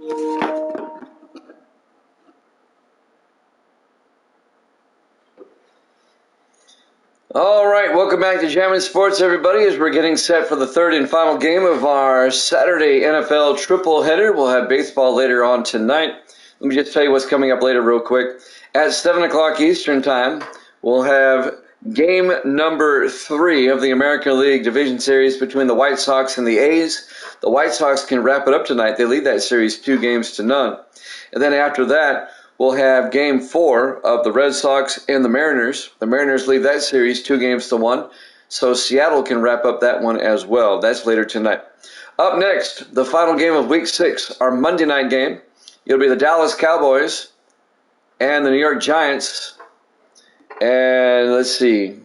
All right, welcome back to Jammin' Sports, everybody, as we're getting set for the third and final game of our Saturday NFL triple header. We'll have baseball later on tonight. Let me just tell you what's coming up later real quick. At 7 o'clock Eastern Time, we'll have game number 3 of the American League Division Series between the White Sox and the A's. The White Sox can wrap it up tonight. They lead that series 2-0. And then after that, we'll have game 4 of the Red Sox and the Mariners. The Mariners lead that series 2-1. So Seattle can wrap up that one as well. That's later tonight. Up next, the final game of Week 6, our Monday night game. It'll be the Dallas Cowboys and the New York Giants. And let's see.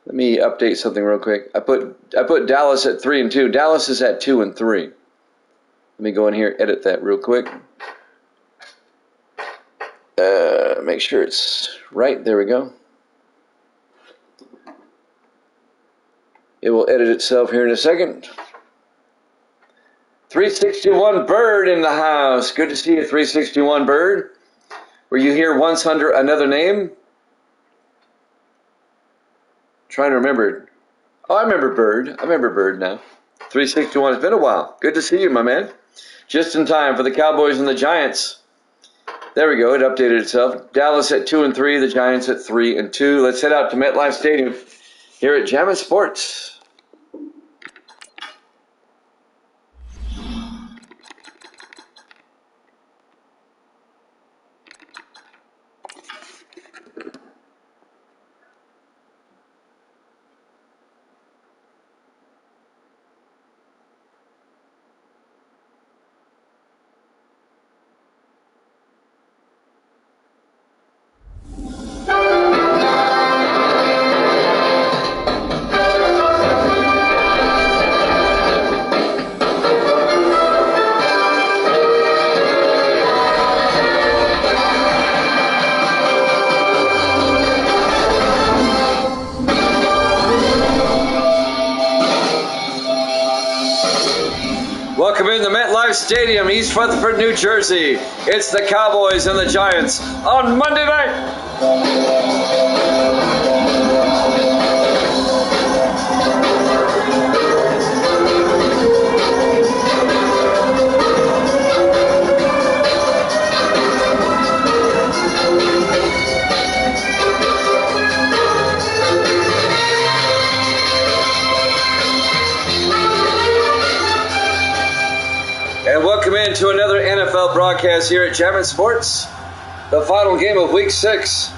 Let me update something real quick. I put Dallas at 3-2. Dallas is at 2-3. Let me go in here, edit that real quick. Make sure it's right. There we go. It will edit itself here in a second. 361 Bird in the house. Good to see you, 361 Bird. Were you here once under another name? Trying to remember. Oh, I remember Bird. I remember Bird now. 361. It's been a while. Good to see you, my man. Just in time for the Cowboys and the Giants. There we go. It updated itself. Dallas at 2-3. The Giants at 3-2. Let's head out to MetLife Stadium here at Jammin' Sports. Welcome into MetLife Stadium, East Rutherford, New Jersey. It's the Cowboys and the Giants on Monday night. And welcome into another NFL broadcast here at Jammin' Sports. The final game of Week 6.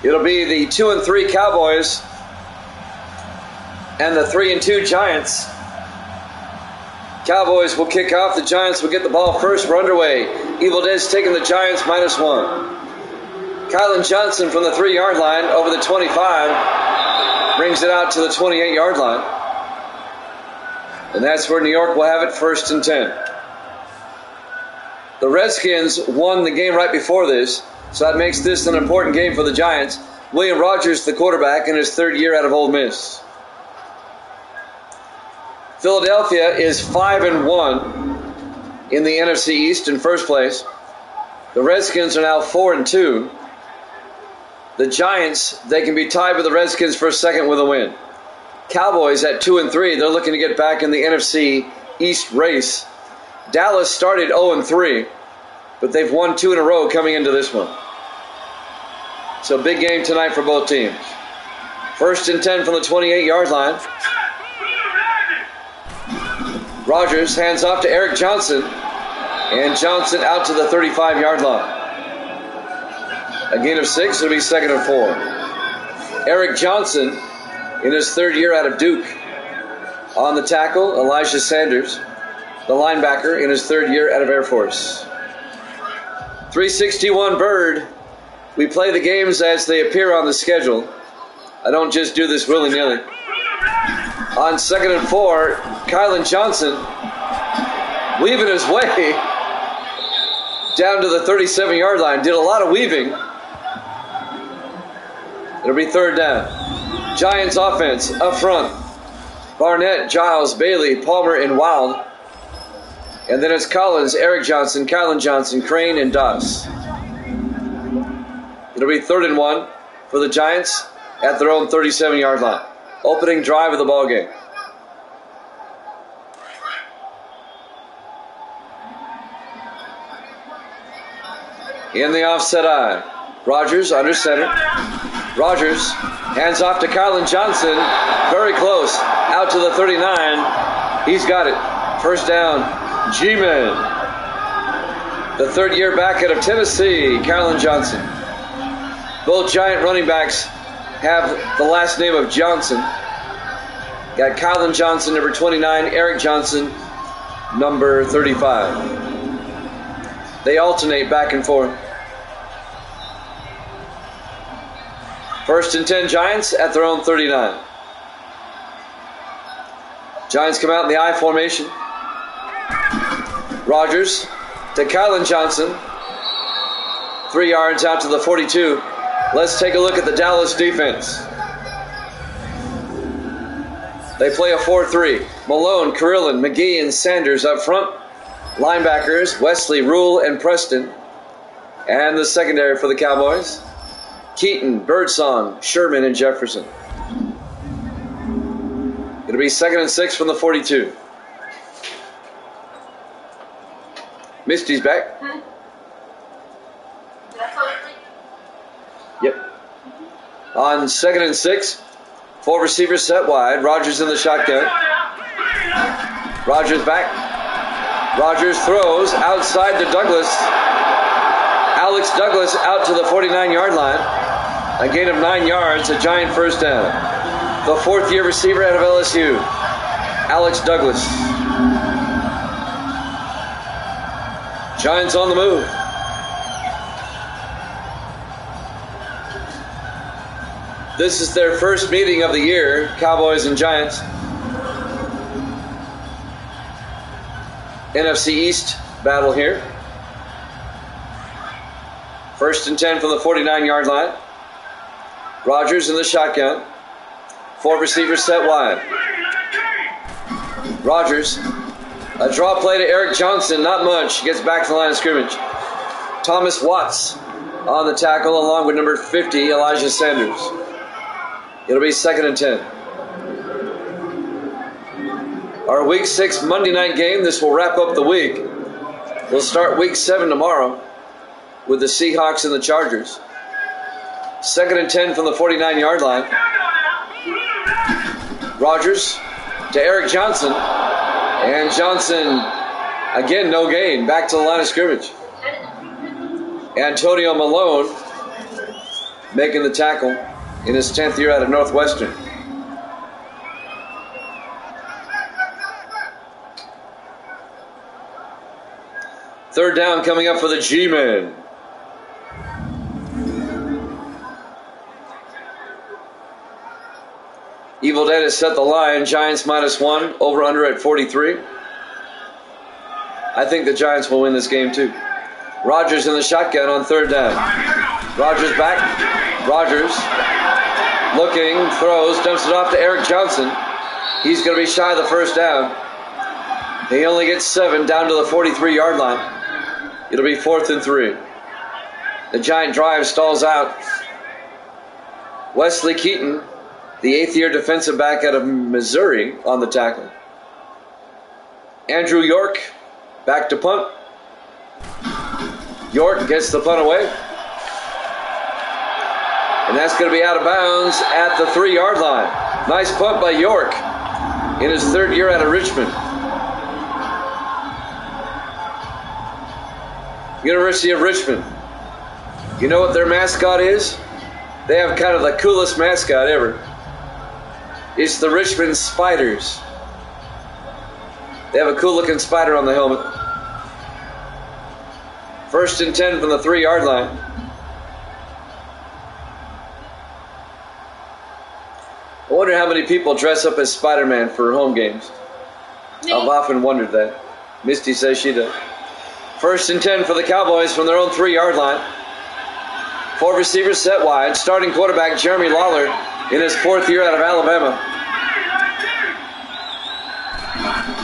It'll be the 2-3 Cowboys and the 3-2 Giants. Cowboys will kick off. The Giants will get the ball first. We're underway. Evil Dead's taking the Giants -1. Kylan Johnson from the 3-yard line over the 25. Brings it out to the 28-yard line. And that's where New York will have it, 1st and 10. The Redskins won the game right before this, so that makes this an important game for the Giants. William Rogers, the quarterback, in his 3rd year out of Ole Miss. Philadelphia is 5-1 in the NFC East in first place. The Redskins are now 4-2. The Giants, they can be tied with the Redskins for second with a win. Cowboys at 2-3. They're looking to get back in the NFC East race. Dallas started 0-3, but they've won 2 in a row coming into this one. So big game tonight for both teams. 1st and 10 from the 28-yard line. Rogers hands off to Eric Johnson, and Johnson out to the 35-yard line. A gain of 6. It'll be 2nd and 4. Eric Johnson in his 3rd year out of Duke. On the tackle, Elijah Sanders, the linebacker, in his 3rd year out of Air Force. 361 Bird. We play the games as they appear on the schedule. I don't just do this willy-nilly. On 2nd and 4, Kylan Johnson weaving his way down to the 37-yard line. Did a lot of weaving. It'll be 3rd down. Giants offense up front. Barnett, Giles, Bailey, Palmer, and Wild. And then it's Collins, Eric Johnson, Kylan Johnson, Crane, and Doss. It'll be 3rd and 1 for the Giants at their own 37-yard line. Opening drive of the ball game. In the offset eye. Rogers under center. Rogers hands off to Kylan Johnson. Very close. Out to the 39. He's got it. First down. G-Man. The third-year back out of Tennessee, Kylan Johnson. Both Giant running backs have the last name of Johnson. Got Kylan Johnson, number 29, Eric Johnson, number 35. They alternate back and forth. 1st and 10 Giants at their own 39. Giants come out in the I formation. Rogers to Kylan Johnson. 3 yards out to the 42. Let's take a look at the Dallas defense. They play a 4-3. Malone, Carillon, McGee, and Sanders up front. Linebackers, Wesley, Rule, and Preston. And the secondary for the Cowboys, Keaton, Birdsong, Sherman, and Jefferson. It'll be 2nd and 6 from the 42. Misty's back. Yep. On 2nd and 6, 4 receivers set wide. Rogers in the shotgun. Rogers back. Rogers throws outside to Douglas. Alex Douglas out to the 49-yard line. A gain of 9 yards, a Giant first down. The 4th-year receiver out of LSU, Alex Douglas. Giants on the move. This is their first meeting of the year, Cowboys and Giants. NFC East battle here. 1st and 10 from the 49-yard line. Rogers in the shotgun. 4 receivers set wide. Rogers. A draw play to Eric Johnson. Not much. Gets back to the line of scrimmage. Thomas Watts on the tackle along with number 50, Elijah Sanders. It'll be 2nd and 10. Our Week 6 Monday night game. This will wrap up the week. We'll start Week 7 tomorrow with the Seahawks and the Chargers. 2nd and 10 from the 49-yard line. Rogers to Eric Johnson. And Johnson, again, no gain. Back to the line of scrimmage. Antonio Malone making the tackle in his 10th year out of Northwestern. Third down coming up for the G-Men. Evil Dead has set the line. Giants -1. Over under at 43. I think the Giants will win this game too. Rogers in the shotgun on 3rd down. Rogers back. Rogers looking, throws, dumps it off to Eric Johnson. He's going to be shy of the first down. He only gets 7 down to the 43-yard line. It'll be 4th and 3. The Giant drive stalls out. Wesley Keaton, the 8th-year defensive back out of Missouri, on the tackle. Andrew York back to punt. York gets the punt away. And that's going to be out of bounds at the 3-yard line. Nice punt by York in his 3rd year out of Richmond. University of Richmond. You know what their mascot is? They have kind of the coolest mascot ever. It's the Richmond Spiders. They have a cool looking spider on the helmet. 1st and 10 from the 3-yard line. I wonder how many people dress up as Spider-Man for home games. Me. I've often wondered that. Misty says she does. 1st and 10 for the Cowboys from their own 3-yard line. 4 receivers set wide. Starting quarterback Jeremy Lawler in his 4th year out of Alabama.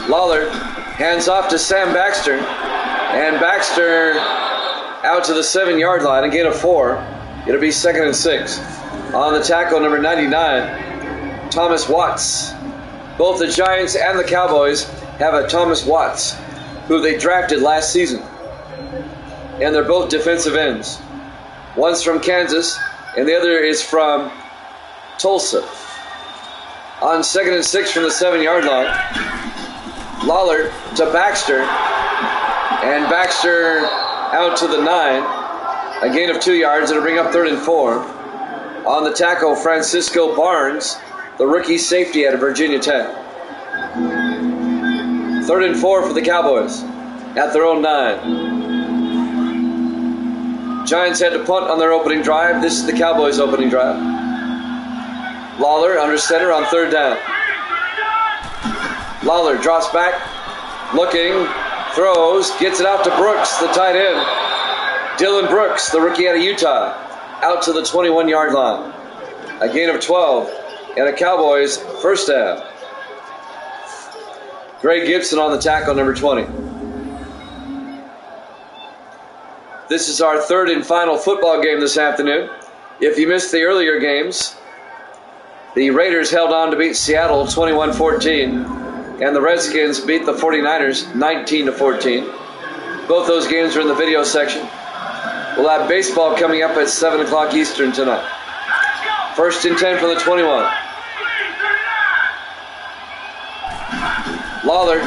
Lawler Hands off to Sam Baxter. And Baxter out to the 7-yard line, a gain of 4. It'll be 2nd and 6. On the tackle, number 99, Thomas Watts. Both the Giants and the Cowboys have a Thomas Watts, who they drafted last season. And they're both defensive ends. One's from Kansas, and the other is from Tulsa. On 2nd and 6 from the 7-yard line, Lawler to Baxter, and Baxter out to the 9, a gain of 2 yards. It'll bring up 3rd and 4. On the tackle, Francisco Barnes, the rookie safety out of Virginia Tech. 3rd and 4 for the Cowboys at their own 9. Giants had to punt on their opening drive. This is the Cowboys' opening drive. Lawler under center on 3rd down. Lawler drops back, looking, throws, gets it out to Brooks, the tight end. Dylan Brooks, the rookie out of Utah, out to the 21-yard line. A gain of 12 and a Cowboys first down. Greg Gibson on the tackle, number 20. This is our 3rd and final football game this afternoon. If you missed the earlier games, the Raiders held on to beat Seattle 21-14. And the Redskins beat the 49ers 19-14. Both those games are in the video section. We'll have baseball coming up at 7 o'clock Eastern tonight. 1st and 10 from the 21. Lawler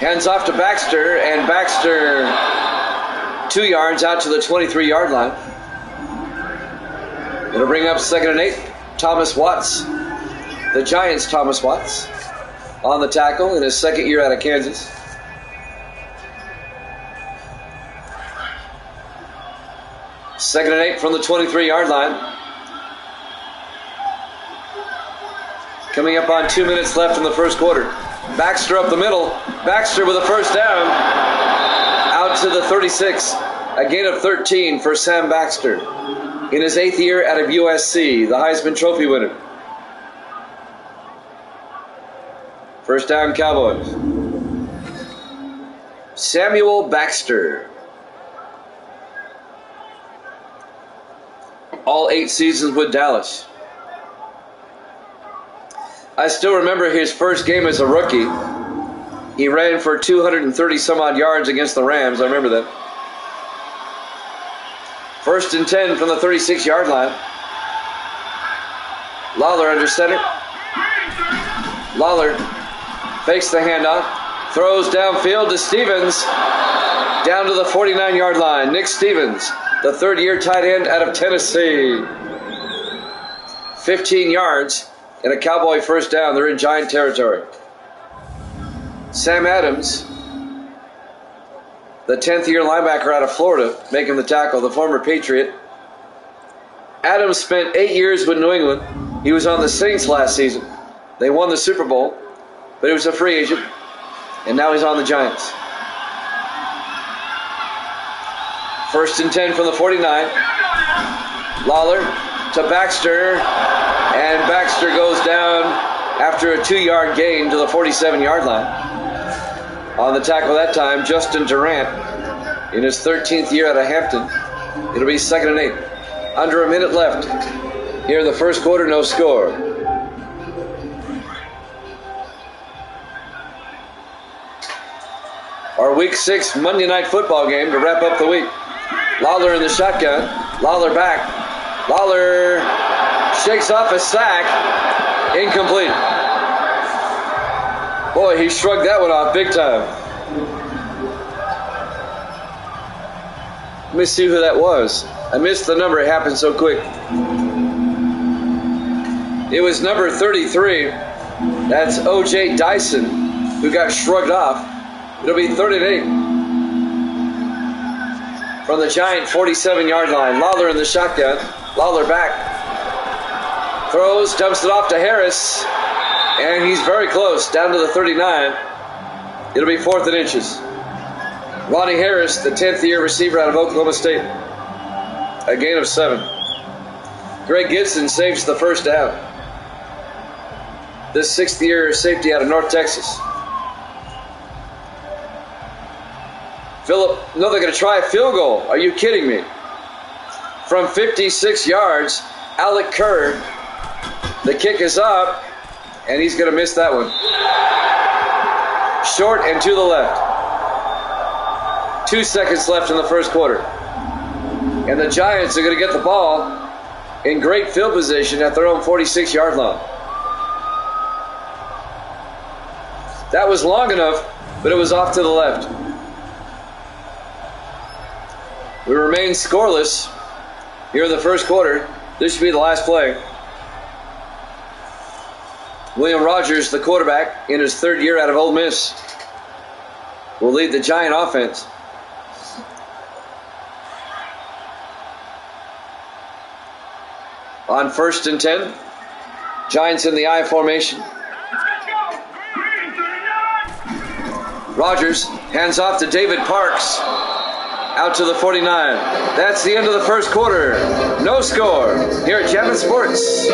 hands off to Baxter, and Baxter 2 yards out to the 23-yard line. It'll bring up 2nd and 8. Thomas Watts, the Giants' Thomas Watts, on the tackle in his 2nd year out of Kansas. Second and 8 from the 23-yard line. Coming up on 2 minutes left in the first quarter. Baxter up the middle. Baxter with a first down. Out to the 36. A gain of 13 for Sam Baxter. In his 8th year out of USC, the Heisman Trophy winner. First down, Cowboys. Samuel Baxter. All 8 seasons with Dallas. I still remember his first game as a rookie. He ran for 230 some odd yards against the Rams. I remember that. 1st and 10 from the 36-yard line. Lawler under center. Lawler fakes the handoff, throws downfield to Stevens, down to the 49-yard line. Nick Stevens, the 3rd-year tight end out of Tennessee. 15 yards and a Cowboy first down. They're in Giant territory. Sam Adams, the 10th-year linebacker out of Florida, making the tackle, the former Patriot. Adams spent 8 years with New England. He was on the Saints last season. They won the Super Bowl, but he was a free agent, and now he's on the Giants. 1st and 10 from the 49. Lawler to Baxter, and Baxter goes down after a 2-yard gain to the 47-yard line. On the tackle that time, Justin Durant, in his 13th year out of Hampton. It'll be 2nd and 8. Under a minute left. Here in the first quarter, no score. Our Week 6 Monday Night Football game to wrap up the week. Lawler in the shotgun. Lawler back. Lawler shakes off a sack. Incomplete. Boy, he shrugged that one off big time. Let me see who that was. I missed the number. It happened so quick. It was number 33. That's O.J. Dyson, who got shrugged off. It'll be 3rd and 8. From the Giant 47-yard line. Lawler in the shotgun. Lawler back. Throws, dumps it off to Harris. And he's very close, down to the 39. It'll be 4th and inches. Ronnie Harris, the 10th-year receiver out of Oklahoma State. A gain of 7. Greg Gibson saves the first down. This 6th-year safety out of North Texas. Phillip, no, they're going to try a field goal. Are you kidding me? From 56 yards, Alec Kerr. The kick is up, and he's going to miss that one. Short and to the left. 2 seconds left in the first quarter. And the Giants are going to get the ball in great field position at their own 46-yard line. That was long enough, but it was off to the left. We remain scoreless here in the first quarter. This should be the last play. William Rogers, the quarterback, in his third year out of Ole Miss, will lead the Giant offense. On 1st and 10, Giants in the I formation. Rogers hands off to David Parks. Out to the 49. That's the end of the first quarter. No score here at Jammin' Sports.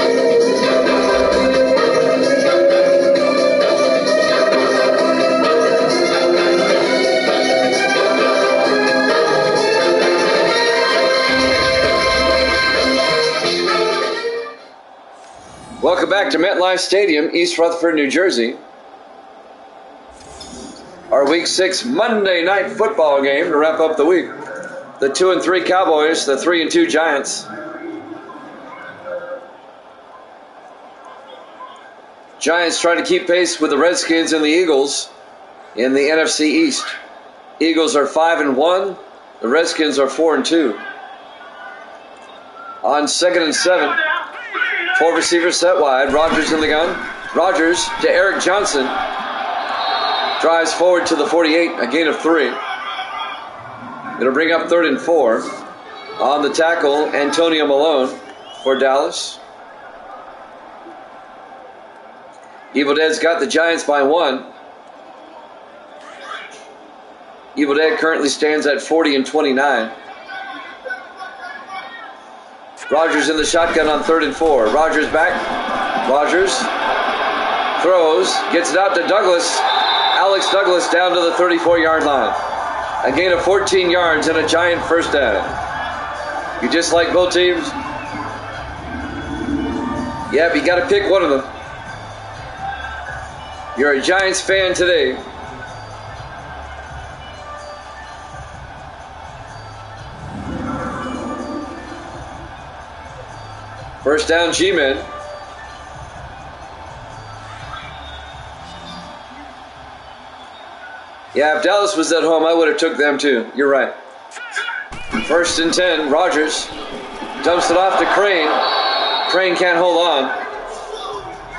Welcome back to MetLife Stadium, East Rutherford, New Jersey. Our Week 6 Monday Night Football game to wrap up the week. The 2-3 Cowboys, the 3-2 Giants. Giants trying to keep pace with the Redskins and the Eagles in the NFC East. Eagles are 5-1. The Redskins are 4-2. On 2nd and 7, 4 receivers set wide. Rogers in the gun. Rogers to Eric Johnson. Drives forward to the 48, a gain of 3. It'll bring up 3rd and 4. On the tackle, Antonio Malone for Dallas. Evil Dead's got the Giants by 1. Evil Dead currently stands at 40-29. Rogers in the shotgun on 3rd and 4. Rogers back. Rogers throws, gets it out to Douglas. Alex Douglas down to the 34-yard line. A gain of 14 yards and a Giant first down. You just like both teams? Yeah, but you got to pick one of them. You're a Giants fan today. First down, G-Men. Yeah, if Dallas was at home, I would have took them too. You're right. 1st and 10, Rogers dumps it off to Crane. Crane can't hold on.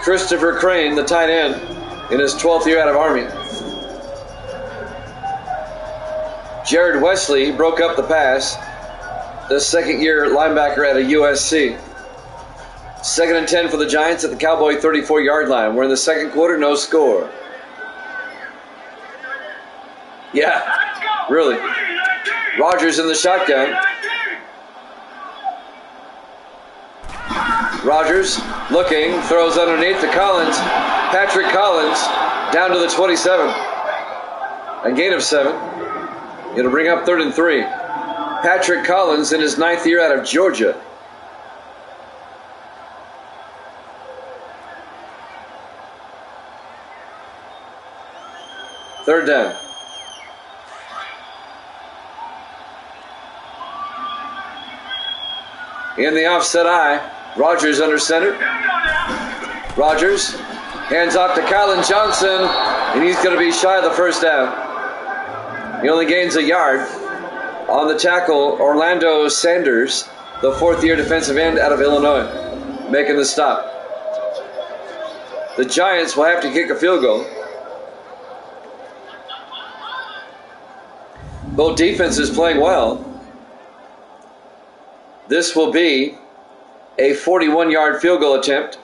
Christopher Crane, the tight end, in his 12th year out of Army. Jared Wesley broke up the pass. The 2nd-year linebacker at a USC. 2nd and 10 for the Giants at the Cowboy 34-yard line. We're in the second quarter, no score. Yeah, really. Rogers in the shotgun. Rogers looking, throws underneath to Collins. Patrick Collins down to the 27. A gain of 7. It'll bring up 3rd and 3. Patrick Collins in his 9th year out of Georgia. Third down. In the offset eye, Rogers under center. Rogers hands off to Kylan Johnson, and he's going to be shy of the first down. He only gains a yard. On the tackle, Orlando Sanders, the 4th-year defensive end out of Illinois, making the stop. The Giants will have to kick a field goal. Both defenses playing well. This will be a 41-yard field goal attempt.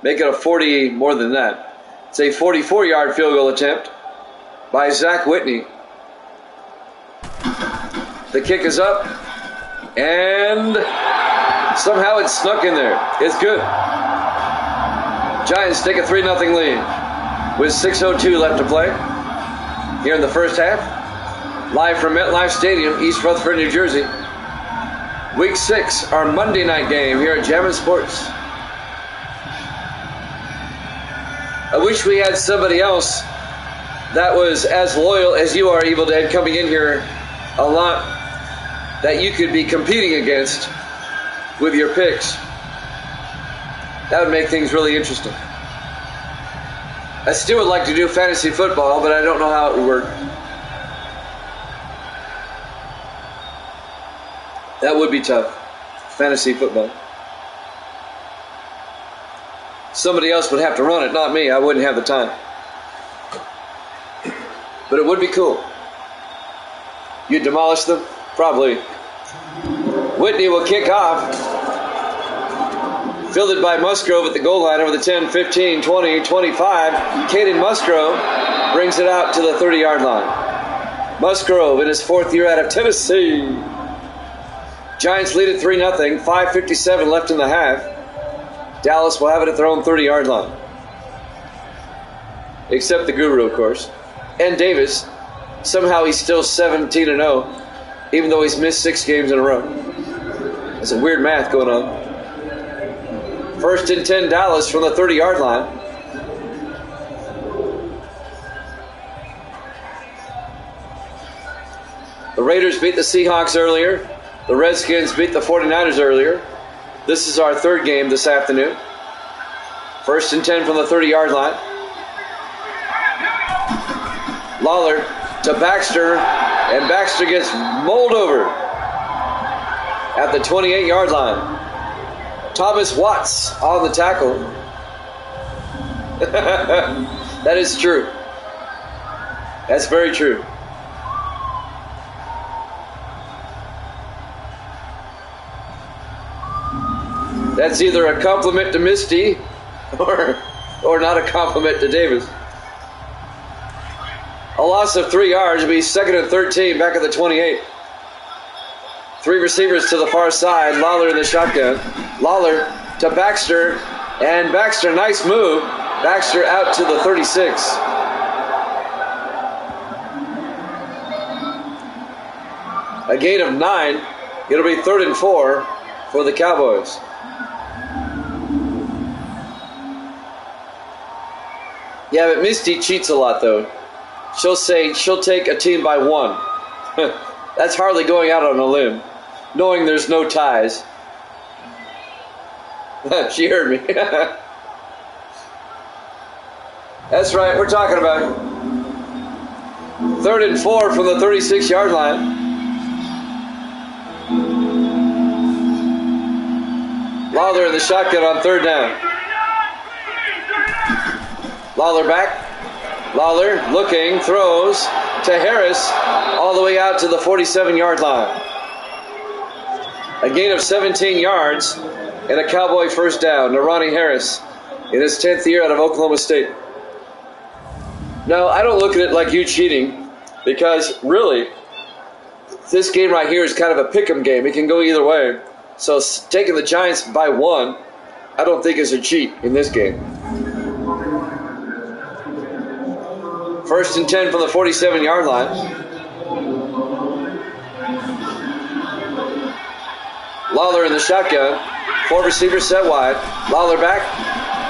Make it a 40 more than that. It's a 44-yard field goal attempt by Zach Whitney. The kick is up, and somehow it snuck in there. It's good. Giants take a 3-0 lead with 6:02 left to play here in the first half. Live from MetLife Stadium, East Rutherford, New Jersey. Week 6, our Monday night game here at Jammin' Sports. I wish we had somebody else that was as loyal as you are, Evil Dead, coming in here a lot, that you could be competing against with your picks. That would make things really interesting. I still would like to do fantasy football, but I don't know how it would work. That would be tough. Fantasy football. Somebody else would have to run it, not me. I wouldn't have the time. But it would be cool. You'd demolish them? Probably. Whitney will kick off. Fielded by Musgrove at the goal line over the 10, 15, 20, 25. Caden Musgrove brings it out to the 30-yard line. Musgrove in his 4th year out of Tennessee. Giants lead at 3-0. 5:57 left in the half. Dallas will have it at their own 30-yard line. Except the Guru, of course. And Davis. Somehow he's still 17-0, even though he's missed 6 games in a row. There's some weird math going on. 1st and 10 Dallas from the 30-yard line. The Raiders beat the Seahawks earlier. The Redskins beat the 49ers earlier. This is our 3rd game this afternoon. 1st and 10 from the 30-yard line. Lawler to Baxter, and Baxter gets mulled over at the 28-yard line. Thomas Watts on the tackle. That is true. That's very true. That's either a compliment to Misty or not a compliment to Davis. A loss of 3 yards will be 2nd and 13 back at the 28. 3 receivers to the far side. Lawler in the shotgun. Lawler to Baxter. And Baxter, nice move. Baxter out to the 36. A gain of 9. It'll be 3rd and 4 for the Cowboys. Yeah, but Misty cheats a lot, though. She'll say she'll take a team by 1. That's hardly going out on a limb, knowing there's no ties. She heard me. That's right, we're talking about 3rd and 4 from the 36-yard line. Lawler in the shotgun on 3rd down. Lawler back. Lawler looking, throws to Harris all the way out to the 47-yard line. A gain of 17 yards and a Cowboy first down to Ronnie Harris in his 10th year out of Oklahoma State. Now, I don't look at it like you cheating, because really, this game right here is kind of a pick'em game. It can go either way. So taking the Giants by 1, I don't think is a cheat in this game. 1st and 10 from the 47-yard line. Lawler in the shotgun. 4 receivers set wide. Lawler back.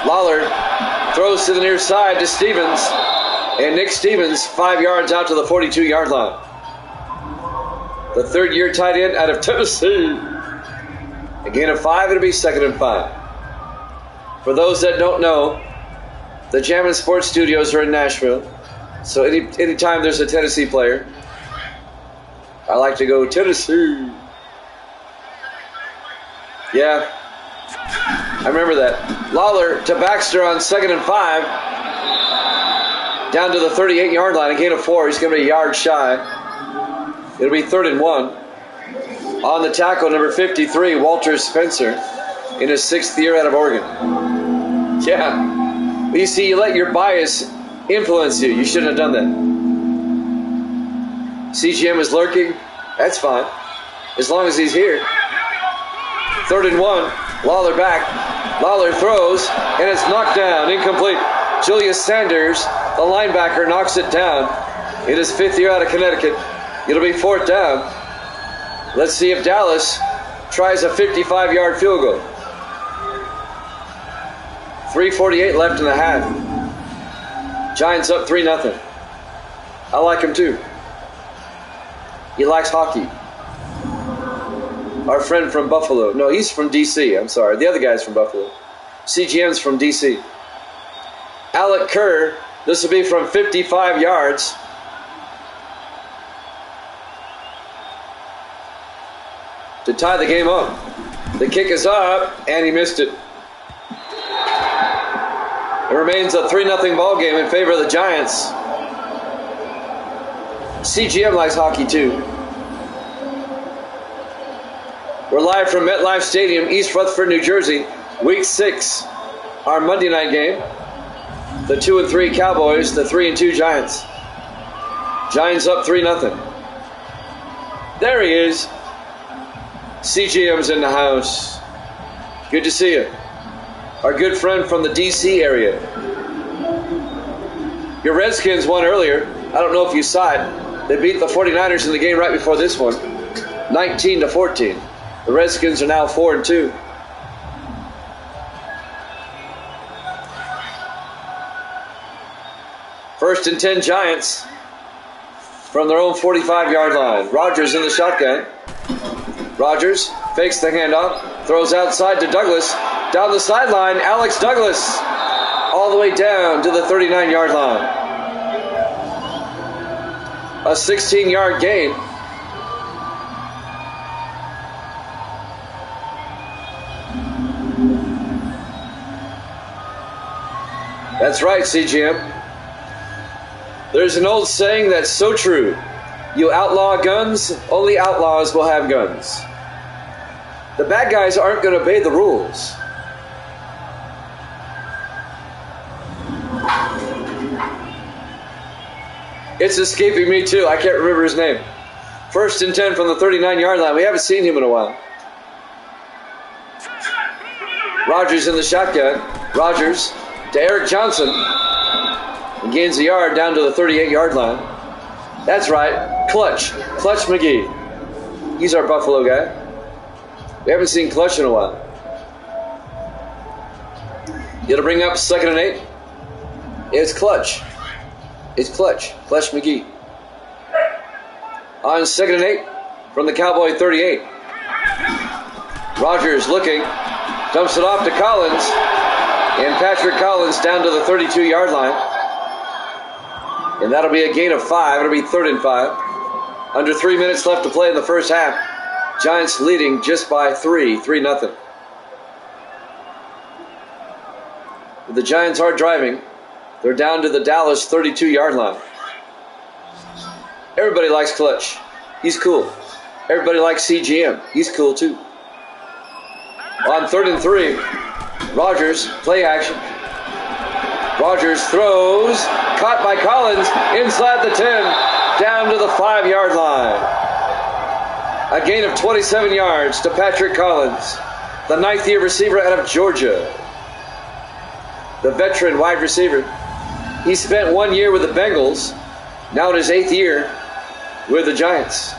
Lawler throws to the near side to Stevens. And Nick Stevens 5 yards out to the 42-yard line. The 3rd-year tight end out of Tennessee. A gain of 5, it'll be 2nd and 5. For those that don't know, the Jammin' Sports Studios are in Nashville. So anytime there's a Tennessee player, I like to go Tennessee. Yeah, I remember that. Lawler to Baxter on 2nd and 5. Down to the 38-yard line, a gain of 4. He's going to be a yard shy. It'll be 3rd and 1. On the tackle, number 53, Walter Spencer, in his 6th year out of Oregon. Yeah, you see, you let your bias influence you. You shouldn't have done that. CGM is lurking. That's fine, as long as he's here. 3rd and 1. Lawler back. Lawler throws, and it's knocked down. Incomplete. Julius Sanders, the linebacker, knocks it down. In his 5th year out of Connecticut. It'll be 4th down. Let's see if Dallas tries a 55-yard field goal. 3:48 left in the half. Giants up 3-0. I like him too. He likes hockey. Our friend from Buffalo. No, he's from D.C. I'm sorry. The other guy's from Buffalo. CGM's from D.C. Alec Kerr. This will be from 55 yards. To tie the game up. The kick is up, and he missed it. It remains a 3-0 ball game in favor of the Giants. CGM likes hockey too. We're live from MetLife Stadium, East Rutherford, New Jersey. Week 6, our Monday night game. The 2-3 Cowboys, the 3-2 Giants. Giants up 3-0. There he is. CGM's in the house. Good to see you. Our good friend from the D.C. area. Your Redskins won earlier. I don't know if you saw it. They beat the 49ers in the game right before this one. 19-14. The Redskins are now 4-2. First and 10 Giants from their own 45-yard line. Rodgers in the shotgun. Rodgers fakes the handoff, throws outside to Douglas. Down the sideline, Alex Douglas all the way down to the 39-yard line. A 16-yard gain. That's right, CGM. There's an old saying that's so true. You outlaw guns, only outlaws will have guns. The bad guys aren't going to obey the rules. It's escaping me too. I can't remember his name. First and 10 from the 39-yard line. We haven't seen him in a while. Rodgers in the shotgun. Rodgers to Eric Johnson. And gains a yard down to the 38-yard line. That's right. Clutch. Clutch McGee. He's our Buffalo guy. We haven't seen Clutch in a while. It'll bring up 2nd and 8. It's Clutch. It's Clutch. Clutch McGee. On 2nd and 8 from the Cowboy 38. Rodgers looking. Dumps it off to Collins. And Patrick Collins down to the 32-yard line. And that'll be a gain of 5. It'll be 3rd and 5. Under 3 minutes left to play in the first half. Giants leading just by 3-0. The Giants are driving. They're down to the Dallas 32-yard line. Everybody likes Clutch. He's cool. Everybody likes CGM. He's cool too. On 3rd and 3, Rodgers, play action. Rodgers throws, caught by Collins, inside the 10, down to the 5-yard line. A gain of 27 yards to Patrick Collins, the 9th-year receiver out of Georgia. The veteran wide receiver. He spent 1 year with the Bengals, now in his 8th year with the Giants.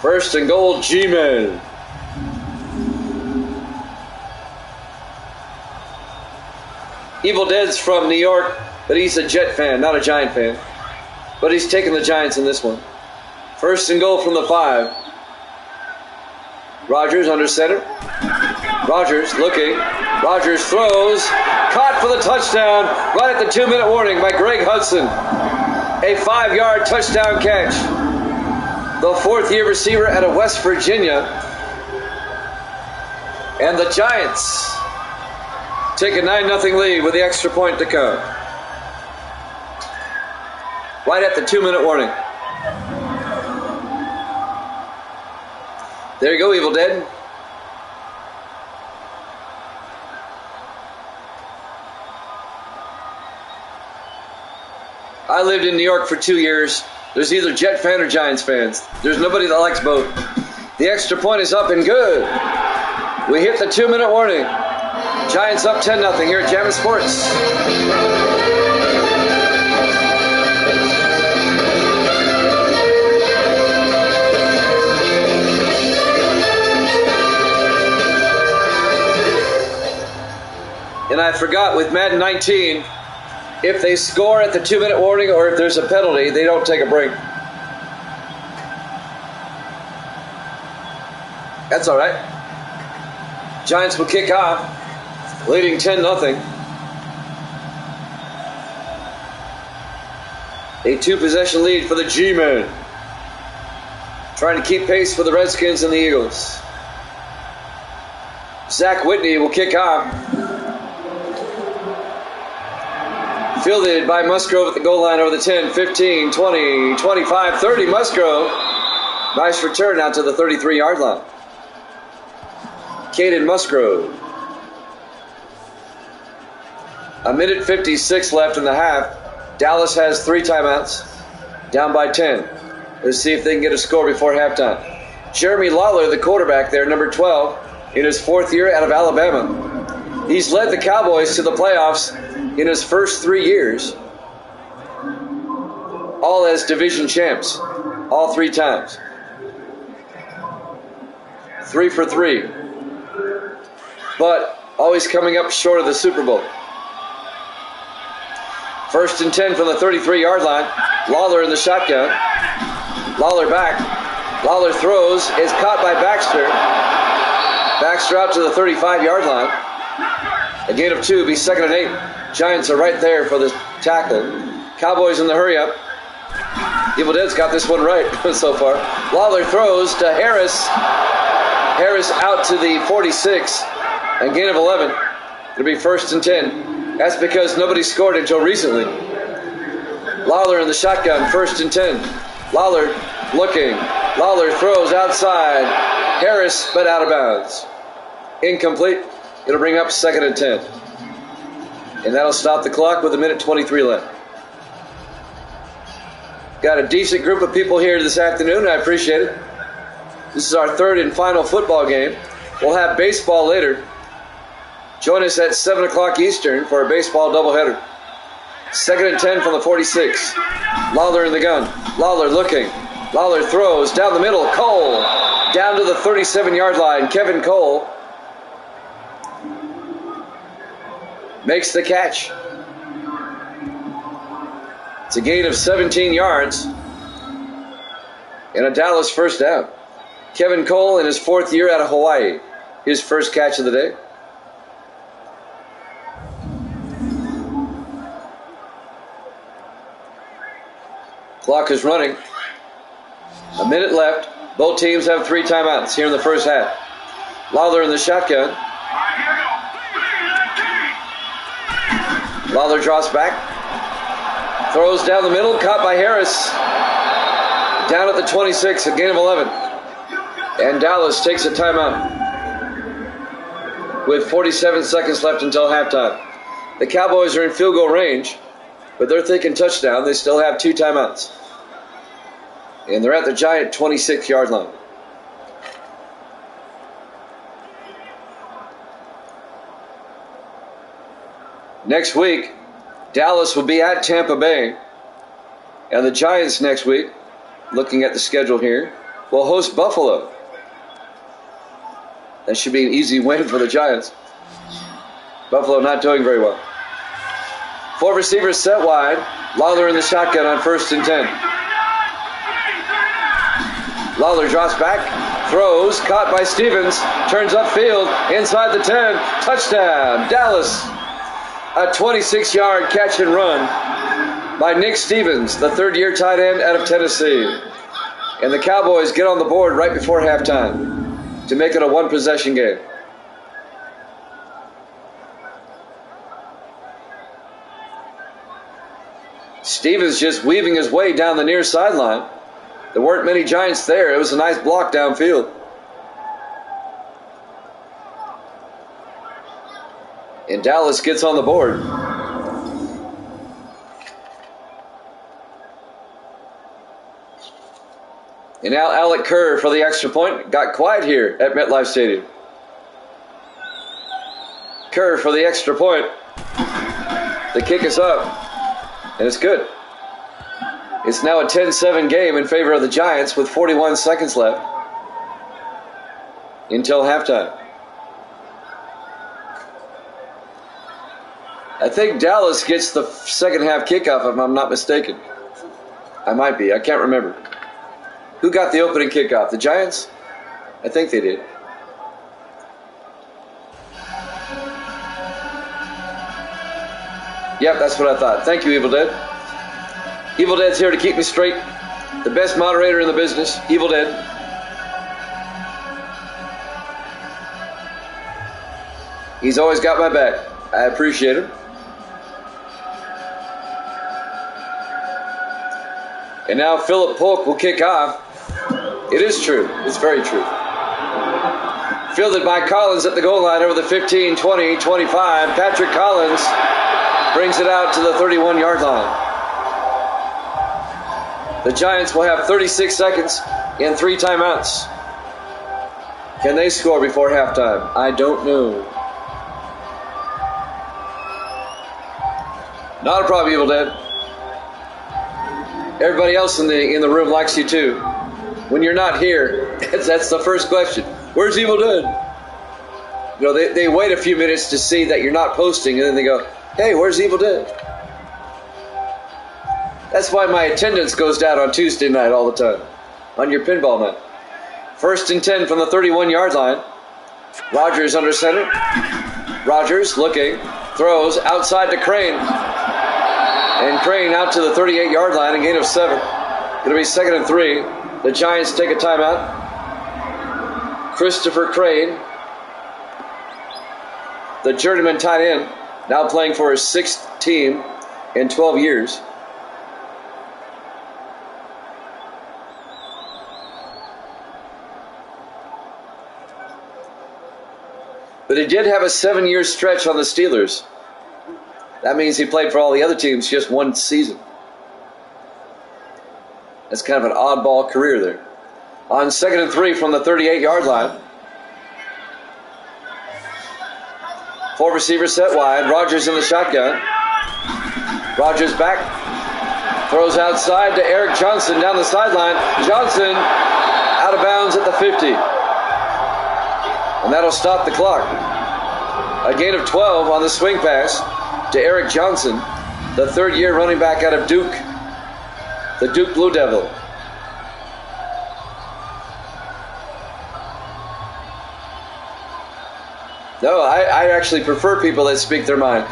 First and goal, G-Men. Evil Dead's from New York, but he's a Jet fan, not a Giant fan. But he's taking the Giants in this one. First and goal from the 5. Rodgers under center. Rodgers looking. Rodgers throws. Caught for the touchdown right at the 2-minute warning by Greg Hudson. A 5-yard touchdown catch. The 4th-year receiver out of West Virginia. And the Giants take a 9-0 lead with the extra point to come. Right at the 2-minute warning. There you go, Evil Dead. I lived in New York for 2 years. There's either Jet fan or Giants fans. There's nobody that likes both. The extra point is up and good. We hit the 2-minute warning. Giants up 10-0 here at Jammin' Sports. And I forgot, with Madden 19, if they score at the 2-minute warning or if there's a penalty, they don't take a break. That's all right. Giants will kick off, leading 10-0. A 2-possession lead for the G-Men. Trying to keep pace for the Redskins and the Eagles. Zach Whitney will kick off. Fielded by Musgrove at the goal line over the 10, 15, 20, 25, 30. Musgrove. Nice return out to the 33-yard line. Caden Musgrove. 1:56 left in the half. Dallas has 3 timeouts. Down by 10. Let's see if they can get a score before halftime. Jeremy Lawler, the quarterback there, number 12, in his 4th year out of Alabama. He's led the Cowboys to the playoffs in his first 3 years. All as division champs. All 3 times. 3 for 3. But always coming up short of the Super Bowl. 1st and 10 from the 33-yard line. Lawler in the shotgun. Lawler back. Lawler throws. Is caught by Baxter. Baxter out to the 35-yard line. A gain of 2. Be 2nd and 8. Giants are right there for the tackle. Cowboys in the hurry-up. Evil Dead's got this one right so far. Lawler throws to Harris. Harris out to the 46. A gain of 11. It'll be 1st and 10. That's because nobody scored until recently. Lawler in the shotgun, 1st and 10. Lawler looking. Lawler throws outside. Harris, but out of bounds. Incomplete. It'll bring up 2nd and 10. And that'll stop the clock with 1:23 left. Got a decent group of people here this afternoon. I appreciate it. This is our 3rd and final football game. We'll have baseball later. Join us at 7 o'clock Eastern for a baseball doubleheader. 2nd and 10 from the 46. Lawler in the gun. Lawler looking. Lawler throws down the middle. Cole down to the 37-yard line. Kevin Cole makes the catch. It's a gain of 17 yards and a Dallas first down. Kevin Cole in his 4th year out of Hawaii. His first catch of the day. Clock is running. A minute left. Both teams have 3 timeouts here in the first half. Lawler in the shotgun. Lawler drops back. Throws down the middle. Caught by Harris. Down at the 26. A gain of 11. And Dallas takes a timeout with 47 seconds left until halftime. The Cowboys are in field goal range, but they're thinking touchdown. They still have 2 timeouts. And they're at the Giant 26-yard line. Next week, Dallas will be at Tampa Bay. And the Giants next week, looking at the schedule here, will host Buffalo. That should be an easy win for the Giants. Buffalo not doing very well. 4 receivers set wide. Lawler in the shotgun on 1st and 10. Lawler drops back, throws, caught by Stevens, turns upfield, inside the 10, touchdown, Dallas. A 26-yard catch and run by Nick Stevens, the 3rd-year tight end out of Tennessee. And the Cowboys get on the board right before halftime to make it a 1-possession game. Stevens just weaving his way down the near sideline. There weren't many Giants there. It was a nice block downfield. And Dallas gets on the board. And now Alec Kerr for the extra point. Got quiet here at MetLife Stadium. Kerr for the extra point. The kick is up. And it's good. It's now a 10-7 game in favor of the Giants with 41 seconds left until halftime. I think Dallas gets the second half kickoff, if I'm not mistaken. I might be. I can't remember. Who got the opening kickoff? The Giants? I think they did. Yep, that's what I thought. Thank you, Evil Dead. Evil Dead's here to keep me straight. The best moderator in the business, Evil Dead. He's always got my back. I appreciate him. And now Philip Polk will kick off. It is true. It's very true. Fielded by Collins at the goal line over the 15, 20, 25. Patrick Collins brings it out to the 31-yard line. The Giants will have 36 seconds and 3 timeouts. Can they score before halftime? I don't know. Not a problem, Evil Dead. Everybody else in the room likes you too. When you're not here, that's the first question. Where's Evil Dead? You know, they wait a few minutes to see that you're not posting, and then they go, hey, where's Evil Dead? That's why my attendance goes down on Tuesday night all the time, on your pinball night. 1st and 10 from the 31-yard line. Rodgers under center. Rodgers looking, throws outside to Crane. And Crane out to the 38-yard line, a gain of 7. Going to be 2nd and 3. The Giants take a timeout. Christopher Crane, the journeyman tight end, now playing for his 6th team in 12 years. But he did have a 7-year stretch on the Steelers. That means he played for all the other teams just one season. That's kind of an oddball career there. On 2nd and 3 from the 38-yard line. 4 receivers set wide. Rodgers in the shotgun. Rodgers back. Throws outside to Eric Johnson down the sideline. Johnson out of bounds at the 50. And that'll stop the clock. A gain of 12 on the swing pass to Eric Johnson, the 3rd-year running back out of Duke, the Duke Blue Devil. No, I actually prefer people that speak their mind.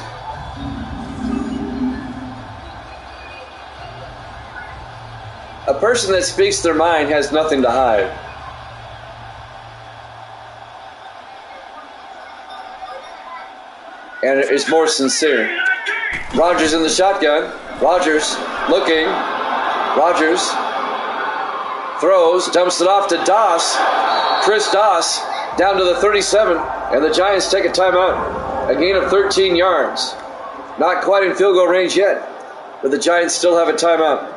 A person that speaks their mind has nothing to hide. And is more sincere. Rodgers in the shotgun. Rodgers looking. Rodgers throws, dumps it off to Doss. Chris Doss down to the 37, and the Giants take a timeout. A gain of 13 yards. Not quite in field goal range yet, but the Giants still have a timeout.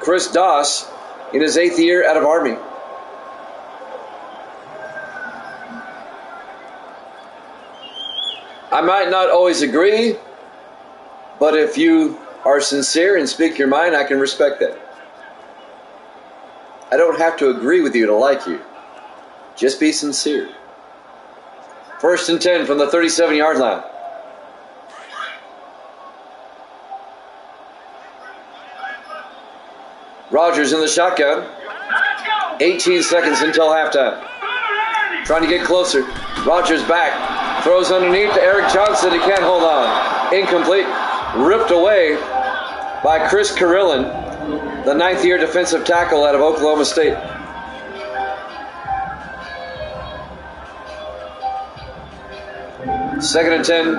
Chris Doss in his 8th year out of Army. I might not always agree, but if you are sincere and speak your mind, I can respect that. I don't have to agree with you to like you. Just be sincere. 1st and 10 from the 37-yard line. Rodgers in the shotgun. 18 seconds until halftime. Trying to get closer. Rodgers back. Throws underneath to Eric Johnson. He can't hold on. Incomplete. Ripped away by Chris Carillon, the 9th-year defensive tackle out of Oklahoma State. Second and 10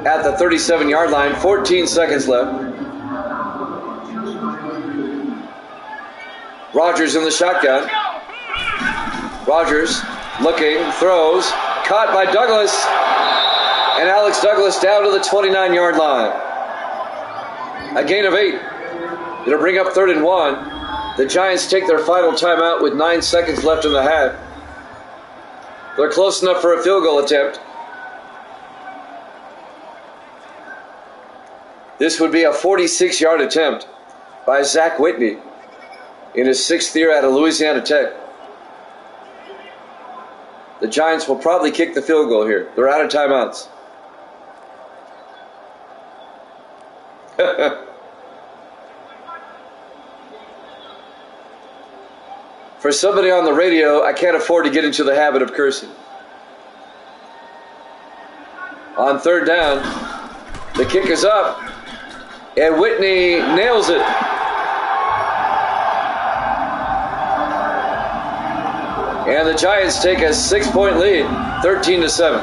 at the 37-yard line. 14 seconds left. Rodgers in the shotgun. Rodgers looking, throws, caught by Douglas. And Alex Douglas down to the 29-yard line. A gain of 8. It'll bring up 3rd and 1. The Giants take their final timeout with 9 seconds left in the half. They're close enough for a field goal attempt. This would be a 46-yard attempt by Zach Whitney in his 6th year out of Louisiana Tech. The Giants will probably kick the field goal here. They're out of timeouts. For somebody on the radio, I can't afford to get into the habit of cursing. On third down, the kick is up, and Whitney nails it. And the Giants take a 6-point lead, 13-7.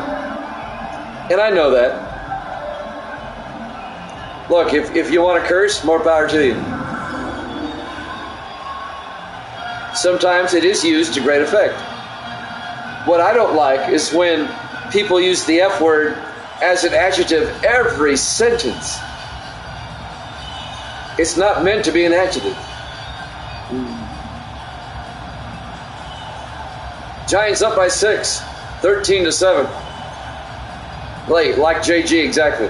And I know that. Look, if you want to curse, more power to you. Sometimes it is used to great effect. What I don't like is when people use the F word as an adjective every sentence. It's not meant to be an adjective. Giants up by 6, 13-7. Late, like JG, exactly.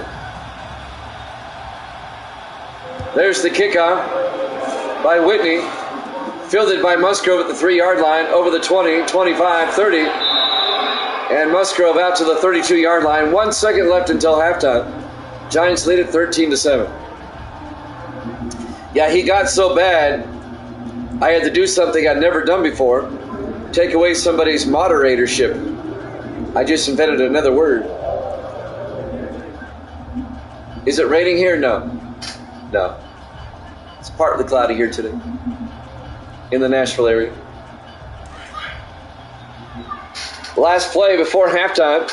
There's the kickoff by Whitney. Fielded by Musgrove at the 3-yard line, over the 20, 25, 30. And Musgrove out to the 32-yard line. 1 second left until halftime. Giants lead at 13-7. Yeah, he got so bad, I had to do something I'd never done before. Take away somebody's moderatorship. I just invented another word. Is it raining here? No. No. It's partly cloudy here today in the Nashville area. Last play before halftime.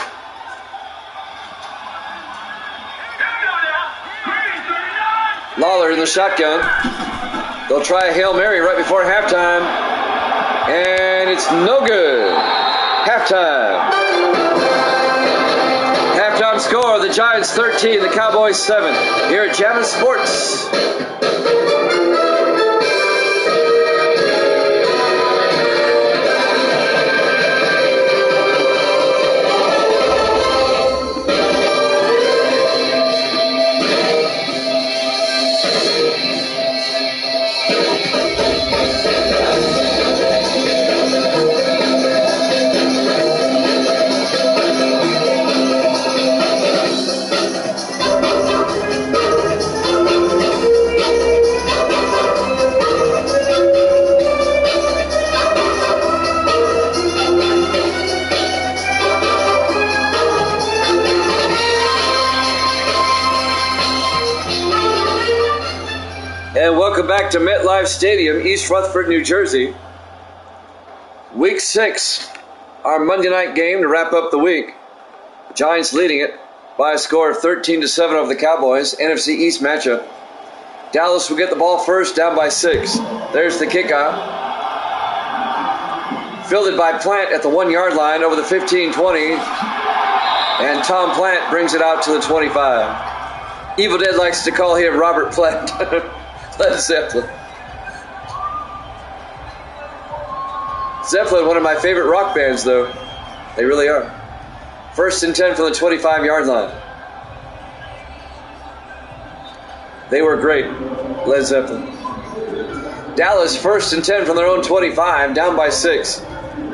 Lawler in the shotgun. They'll try a Hail Mary right before halftime. And it's no good. Halftime. Halftime score, the Giants 13, the Cowboys 7. Here at Jammin' Sports. And welcome back to MetLife Stadium, East Rutherford, New Jersey. Week 6, our Monday night game to wrap up the week. The Giants leading it by a score of 13-7 over the Cowboys, NFC East matchup. Dallas will get the ball first, down by 6. There's the kickoff. Fielded by Plant at the 1-yard line, over the 15-20. And Tom Plant brings it out to the 25. Evil Dead likes to call him Robert Plant. Led Zeppelin. Zeppelin, one of my favorite rock bands, though. They really are. First and 10 from the 25-yard line. They were great. Led Zeppelin. Dallas, first and 10 from their own 25, down by 6.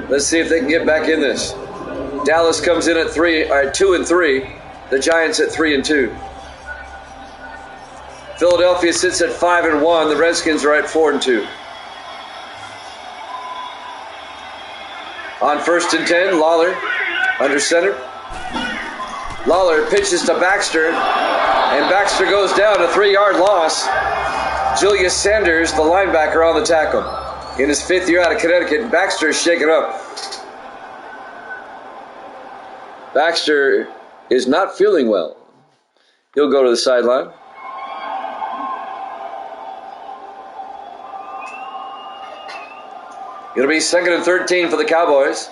Let's see if they can get back in this. Dallas comes in at 2-3. The Giants at 3-2. Philadelphia sits at 5-1. The Redskins are at 4-2. On first and 10, Lawler under center. Lawler pitches to Baxter, and Baxter goes down, a 3-yard loss. Julius Sanders, the linebacker, on the tackle. In his 5th year out of Connecticut, Baxter is shaken up. Baxter is not feeling well. He'll go to the sideline. It'll be 2nd and 13 for the Cowboys.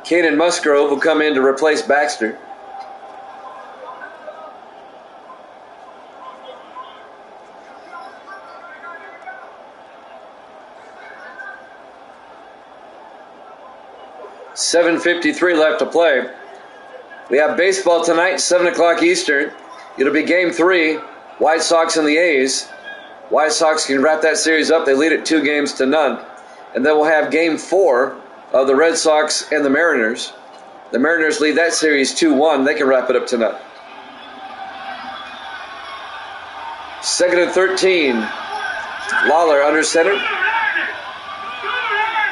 Kanan Musgrove will come in to replace Baxter. $7:53 left to play. We have baseball tonight, 7 o'clock Eastern. It'll be Game 3, White Sox and the A's. White Sox can wrap that series up. They lead it 2-0. And then we'll have Game 4 of the Red Sox and the Mariners. The Mariners lead that series 2-1. They can wrap it up tonight. Second and 13. Lawler under center.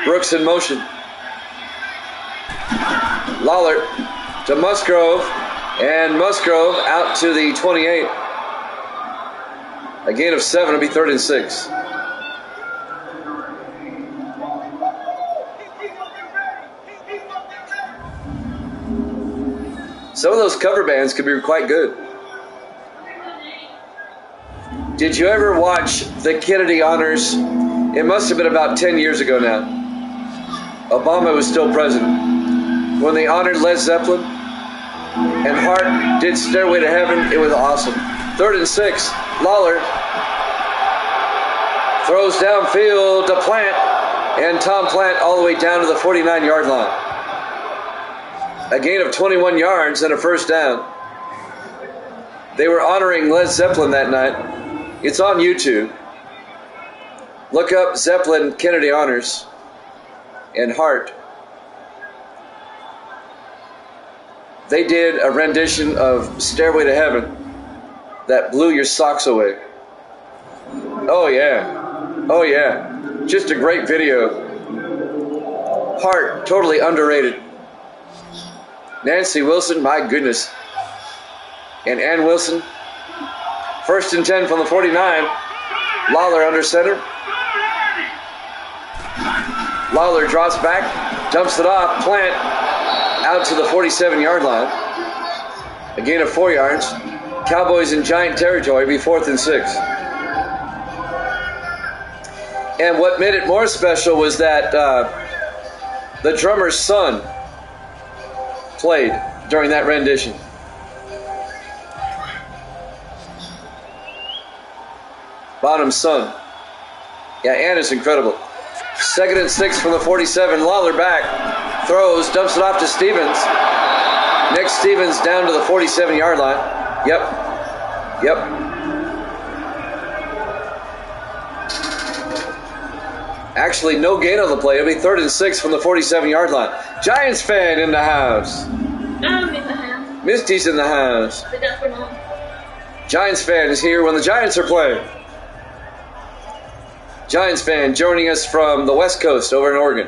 Brooks in motion. Lawler to Musgrove, and Musgrove out to the 28. A gain of 7, it'll be 3rd and 6. Some of those cover bands could be quite good. Did you ever watch the Kennedy Honors? It must have been about 10 years ago now. Obama was still president. When they honored Led Zeppelin and Hart did Stairway to Heaven, it was awesome. 3rd and 6. Lawler throws downfield to Plant, and Tom Plant all the way down to the 49-yard line. A gain of 21 yards and a first down. They were honoring Led Zeppelin that night. It's on YouTube. Look up Zeppelin Kennedy Honors and Hart. They did a rendition of Stairway to Heaven that blew your socks away. Oh yeah. Oh yeah. Just a great video. Hart, totally underrated. Nancy Wilson, my goodness. And Ann Wilson. 1st and 10 from the 49. Lawler under center. Lawler drops back, dumps it off. Plant out to the 47-yard line. A gain of 4 yards. Cowboys in Giant territory, be 4th and 6. And what made it more special was that the drummer's son played during that rendition. Bonham's son. Yeah, Ann is incredible. 2nd and 6 from the 47. Lawler back. Throws, dumps it off to Stevens. Nick Stevens down to the 47-yard line. Yep. Actually, no gain on the play. It'll be 3rd and 6 from the 47-yard line. Giants fan in the house. I'm in the house. Misty's in the house. But that's for now. Giants fan is here when the Giants are playing. Giants fan joining us from the West Coast over in Oregon.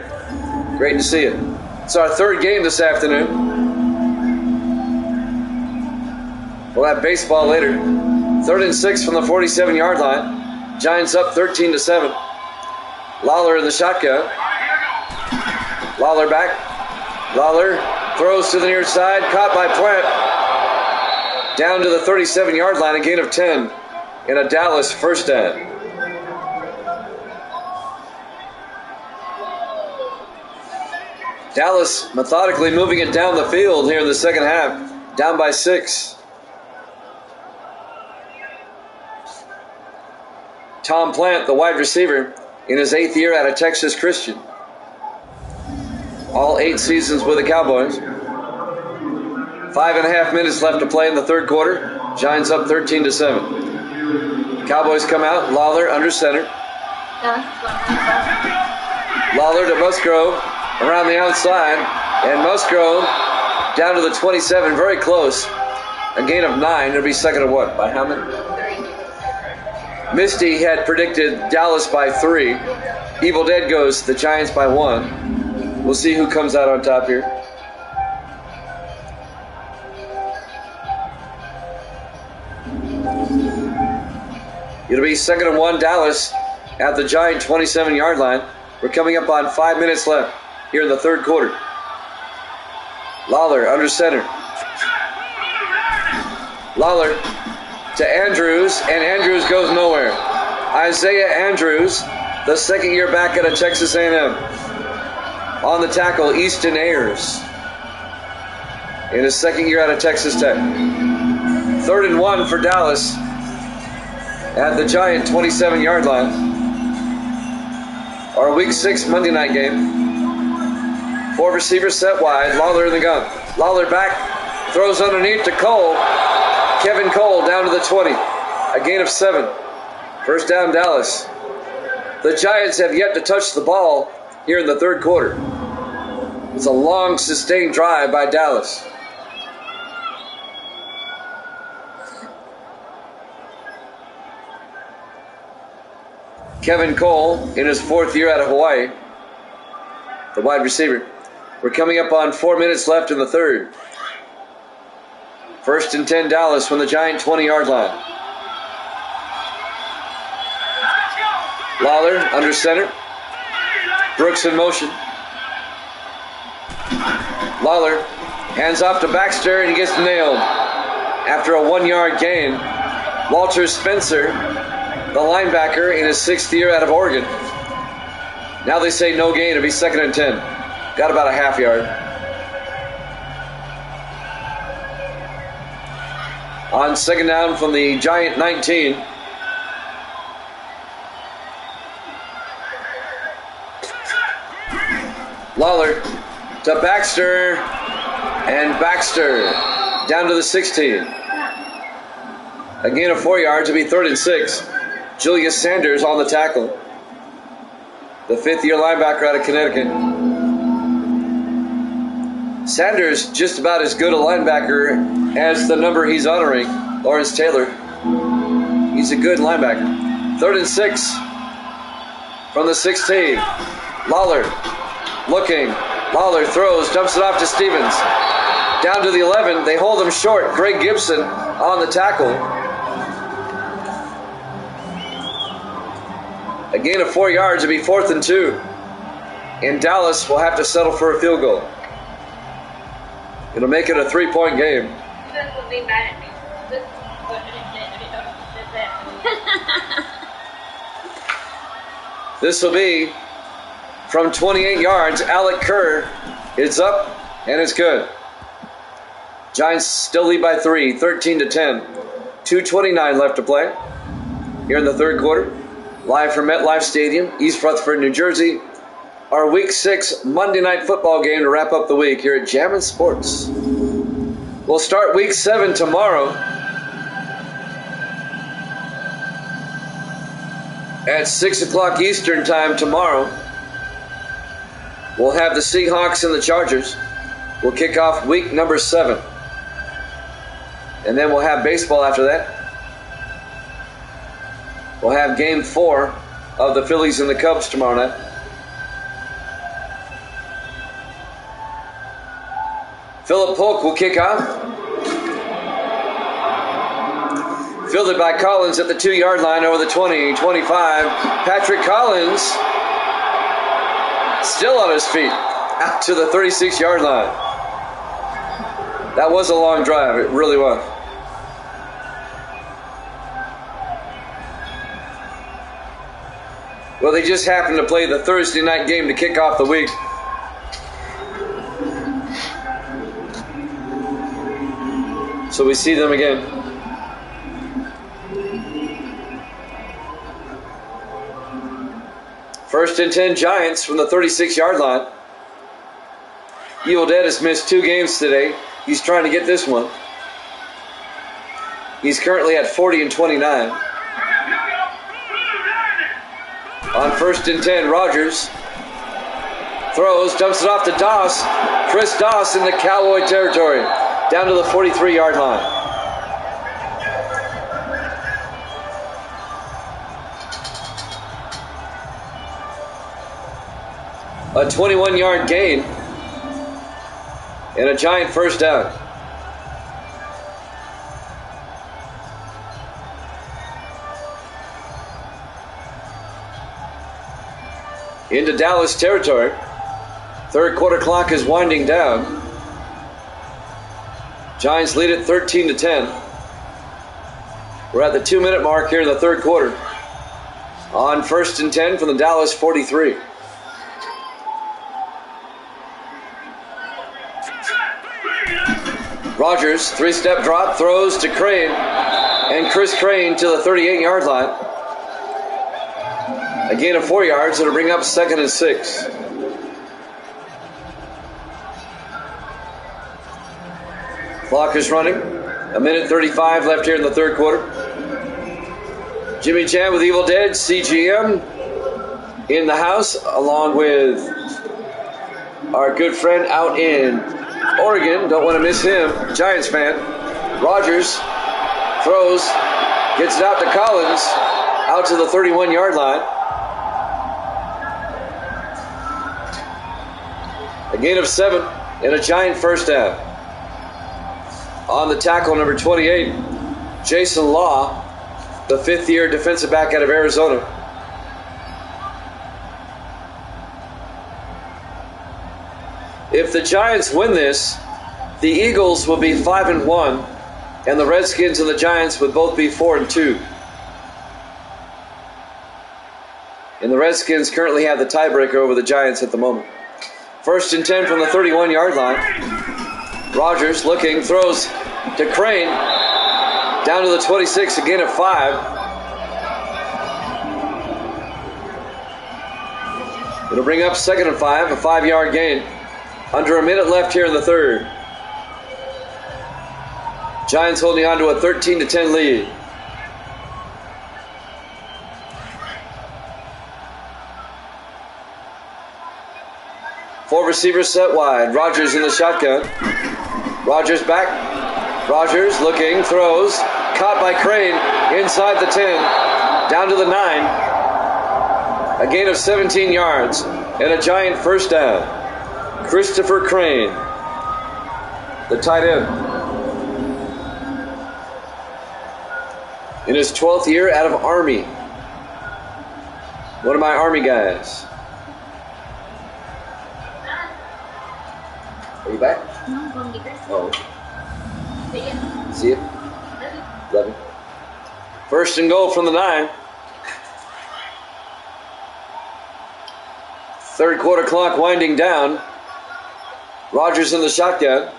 Great to see you. It's our 3rd game this afternoon. We'll have baseball later. 3rd and 6 from the 47-yard line. Giants up 13-7. Lawler in the shotgun. Lawler back. Lawler throws to the near side. Caught by Plant. Down to the 37-yard line. A gain of 10. And a Dallas first down. Dallas methodically moving it down the field here in the second half. Down by 6. Tom Plant, the wide receiver, in his 8th year out of Texas Christian. All 8 seasons with the Cowboys. 5.5 minutes left to play in the 3rd quarter. Giants up 13-7. Cowboys come out. Lawler under center. Lawler to Musgrove around the outside. And Musgrove down to the 27. Very close. A gain of 9. It'll be 2nd and what? By how many? 3. Misty had predicted Dallas by 3. Evil Dead goes the Giants by 1. We'll see who comes out on top here. It'll be 2nd and 1 Dallas at the Giant 27-yard line. We're coming up on 5 minutes left here in the 3rd quarter. Lawler under center. Lawler to Andrews, and Andrews goes nowhere. Isaiah Andrews, the 2nd year back out of Texas A&M. On the tackle, Easton Ayers, in his 2nd year out of Texas Tech. 3rd and 1 for Dallas at the Giant 27-yard line. Our Week 6 Monday night game. 4 receivers set wide. Lawler in the gun. Lawler back. Throws underneath to Cole. Kevin Cole down to the 20. A gain of 7. First down Dallas. The Giants have yet to touch the ball here in the 3rd quarter. It's a long, sustained drive by Dallas. Kevin Cole in his 4th year out of Hawaii, the wide receiver. We're coming up on 4 minutes left in the third. 1st and 10 Dallas from the Giant 20-yard line. Lawler under center. Brooks in motion. Lawler hands off to Baxter and he gets nailed. After a 1-yard gain, Walter Spencer, the linebacker in his 6th year out of Oregon. Now they say no gain. It'll be 2nd and 10. Got about a half yard. On 2nd down from the Giant 19. Lawler to Baxter. And Baxter down to the 16. A gain of 4 yards to be 3rd and 6. Julius Sanders on the tackle. The 5th-year linebacker out of Connecticut. Sanders just about as good a linebacker as the number he's honoring, Lawrence Taylor. He's a good linebacker. 3rd and 6 from the 16. Lawler looking. Lawler throws, dumps it off to Stevens. Down to the 11. They hold him short. Greg Gibson on the tackle. A gain of 4 yards. It'll be 4th and 2. And Dallas will have to settle for a field goal. It'll make it a 3-point game. This will be mad at me. This will be from 28 yards. Alec Kerr. It's up and it's good. Giants still lead by 3, 13 to 10. 2:29 left to play here in the third quarter. Live from MetLife Stadium, East Rutherford, New Jersey. Our Week 6 Monday Night Football game to wrap up the week here at Jammin' Sports. We'll start Week 7 tomorrow at 6 o'clock Eastern Time tomorrow. We'll have the Seahawks and the Chargers. We'll kick off week number 7. And then we'll have baseball after that. We'll have game 4 of the Phillies and the Cubs tomorrow night. Philip Polk will kick off. Fielded by Collins at the 2-yard line over the 20, 25. Patrick Collins still on his feet out to the 36-yard line. That was a long drive. It really was. Well, they just happened to play the Thursday night game to kick off the week. So we see them again. First and 10 Giants from the 36-yard line. Evil Dead has missed 2 games today. He's trying to get this one. He's currently at 40 and 29. On 1st and 10, Rogers throws, dumps it off to Doss. Chris Doss in the Cowboy territory, down to the 43-yard line. A 21-yard gain and a Giant first down. Into Dallas territory. Third quarter clock is winding down. Giants lead it 13 to 10. We're at the 2-minute mark here in the third quarter. On 1st and 10 from the Dallas 43. Rogers, 3-step drop, throws to Crane. And Chris Crane to the 38-yard line. A gain of 4 yards. It'll bring up 2nd and 6. Clock is running. 1:35 left here in the third quarter. Jimmy Chan with Evil Dead, CGM in the house, along with our good friend out in Oregon. Don't want to miss him. Giants fan. Rogers throws, gets it out to Collins, out to the 31-yard line. gain of 7 and a Giant first down. On the tackle, number 28, Jason Law, the fifth-year defensive back out of Arizona. If the Giants win this, the Eagles will be 5-1, and the Redskins and the Giants would both be 4-2. And the Redskins currently have the tiebreaker over the Giants at the moment. 1st and 10 from the 31-yard line. Rodgers looking, throws to Crane. Down to the 26, a gain of 5. It'll bring up 2nd and 5, a 5-yard gain. Under a minute left here in the third. Giants holding on to a 13-10 lead. Four receivers set wide. Rodgers in the shotgun. Rodgers back. Rodgers looking, throws. Caught by Crane inside the 10. Down to the 9. A gain of 17 yards and a Giant first down. Christopher Crane, the tight end. In his 12th year out of Army. One of my Army guys. Are you back? Oh. See you. Love you. 1st and goal from the 9. Third quarter clock winding down. Rodgers in the shotgun.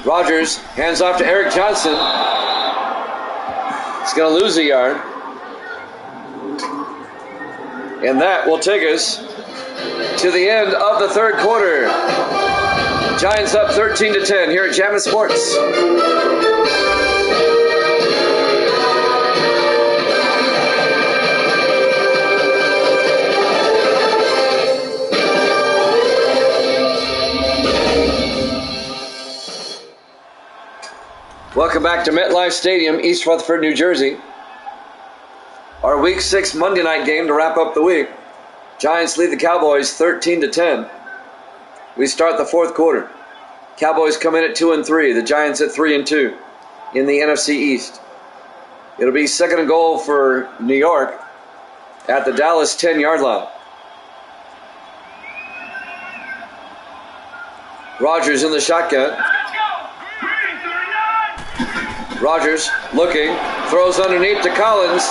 Rodgers hands off to Eric Johnson. He's going to lose a yard. And that will take us to the end of the third quarter. Giants up 13-10 here at Jammin' Sports. Welcome back to MetLife Stadium, East Rutherford, New Jersey. Our Week 6 Monday night game to wrap up the week. Giants lead the Cowboys 13-10. We start the fourth quarter. Cowboys come in at 2-3. The Giants at 3-2 in the NFC East. It'll be 2nd and goal for New York at the Dallas 10-yard line. Rodgers in the shotgun. Rodgers looking, throws underneath to Collins,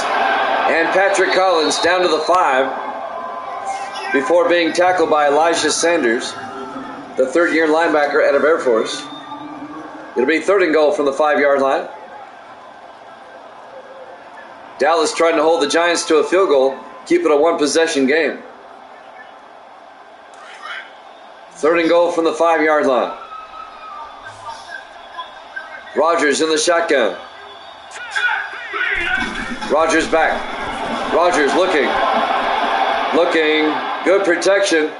and Patrick Collins down to the 5 before being tackled by Elijah Sanders, the third-year linebacker out of Air Force. It'll be 3rd and goal from the 5-yard line. Dallas trying to hold the Giants to a field goal, keep it a one-possession game. 3rd and goal from the 5-yard line. Rodgers in the shotgun. Rodgers back. Rodgers looking. Good protection.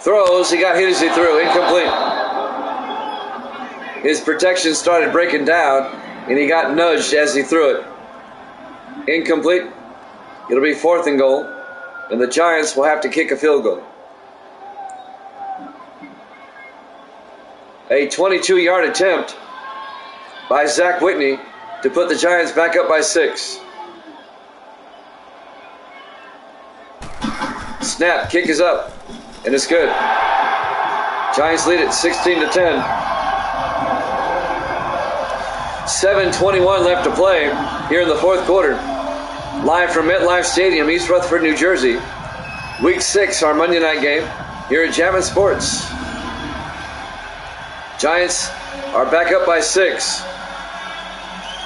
Throws. He got hit as he threw. Incomplete. His protection started breaking down, and he got nudged as he threw it. Incomplete. It'll be 4th and goal, and the Giants will have to kick a field goal. A 22-yard attempt by Zach Whitney to put the Giants back up by 6. Snap, kick is up, and it's good. Giants lead it 16-10. 7:21 left to play here in the fourth quarter. Live from MetLife Stadium, East Rutherford, New Jersey. Week 6, our Monday night game here at Jammin' Sports. Giants are back up by 6.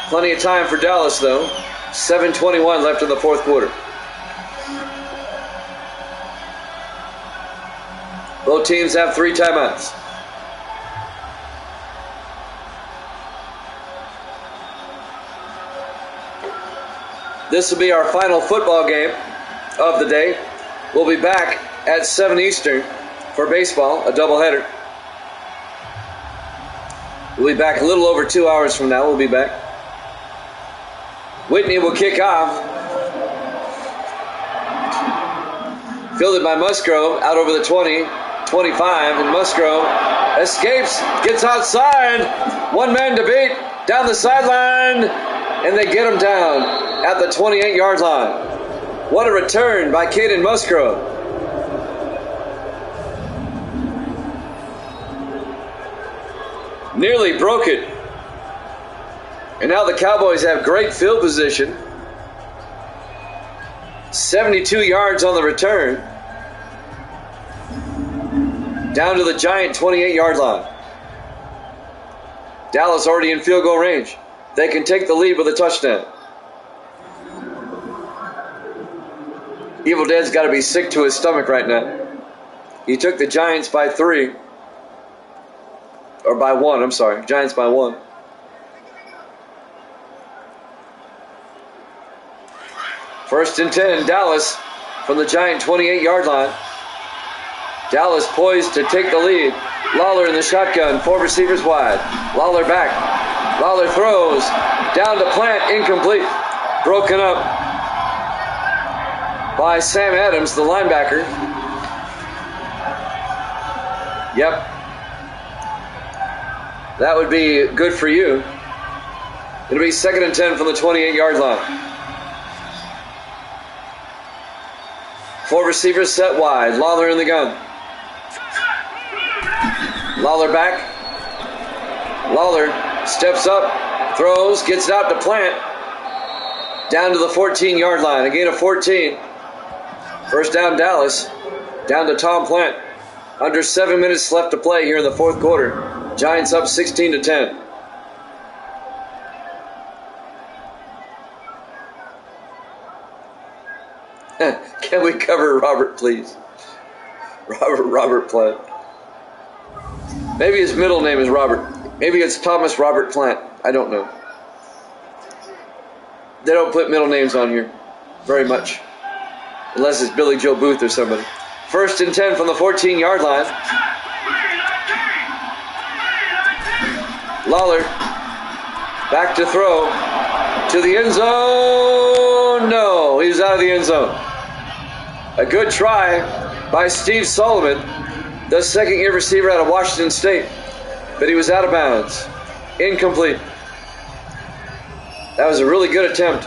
Plenty of time for Dallas, though. 7:21 left in the fourth quarter. Both teams have 3 timeouts. This will be our final football game of the day. We'll be back at 7 Eastern for baseball, a doubleheader. We'll be back a little over 2 hours from now. We'll be back. Whitney will kick off. Fielded by Musgrove, out over the 20, 25, and Musgrove escapes, gets outside. One man to beat, down the sideline, and they get him down at the 28-yard line. What a return by Caden Musgrove. Nearly broke it. And now the Cowboys have great field position. 72 yards on the return. Down to the Giant 28-yard line. Dallas already in field goal range. They can take the lead with a touchdown. Evil Dead's got to be sick to his stomach right now. He took the Giants by 3. Or by 1, I'm sorry. Giants by 1. First and 10, Dallas from the Giant 28-yard line. Dallas poised to take the lead. Lawler in the shotgun, 4 receivers wide. Lawler back. Lawler throws. Down to Plant, incomplete. Broken up by Sam Adams, the linebacker. Yep. That would be good for you. It'll be 2nd and 10 from the 28-yard line. 4 receivers set wide. Lawler in the gun. Lawler back. Lawler steps up, throws, gets it out to Plant. Down to the 14-yard line. A gain of 14. First down, Dallas. Down to Tom Plant. Under 7 minutes left to play here in the 4th quarter. Giants up 16-10. Can we cover Robert, please? Robert Plant. Maybe his middle name is Robert. Maybe it's Thomas Robert Plant. I don't know. They don't put middle names on here very much. Unless it's Billy Joe Booth or somebody. 1st and 10 from the 14-yard line. Lawler back to throw to the end zone. No, he's out of the end zone. A good try by Steve Solomon, the 2nd-year receiver out of Washington State, but he was out of bounds. Incomplete. That was a really good attempt.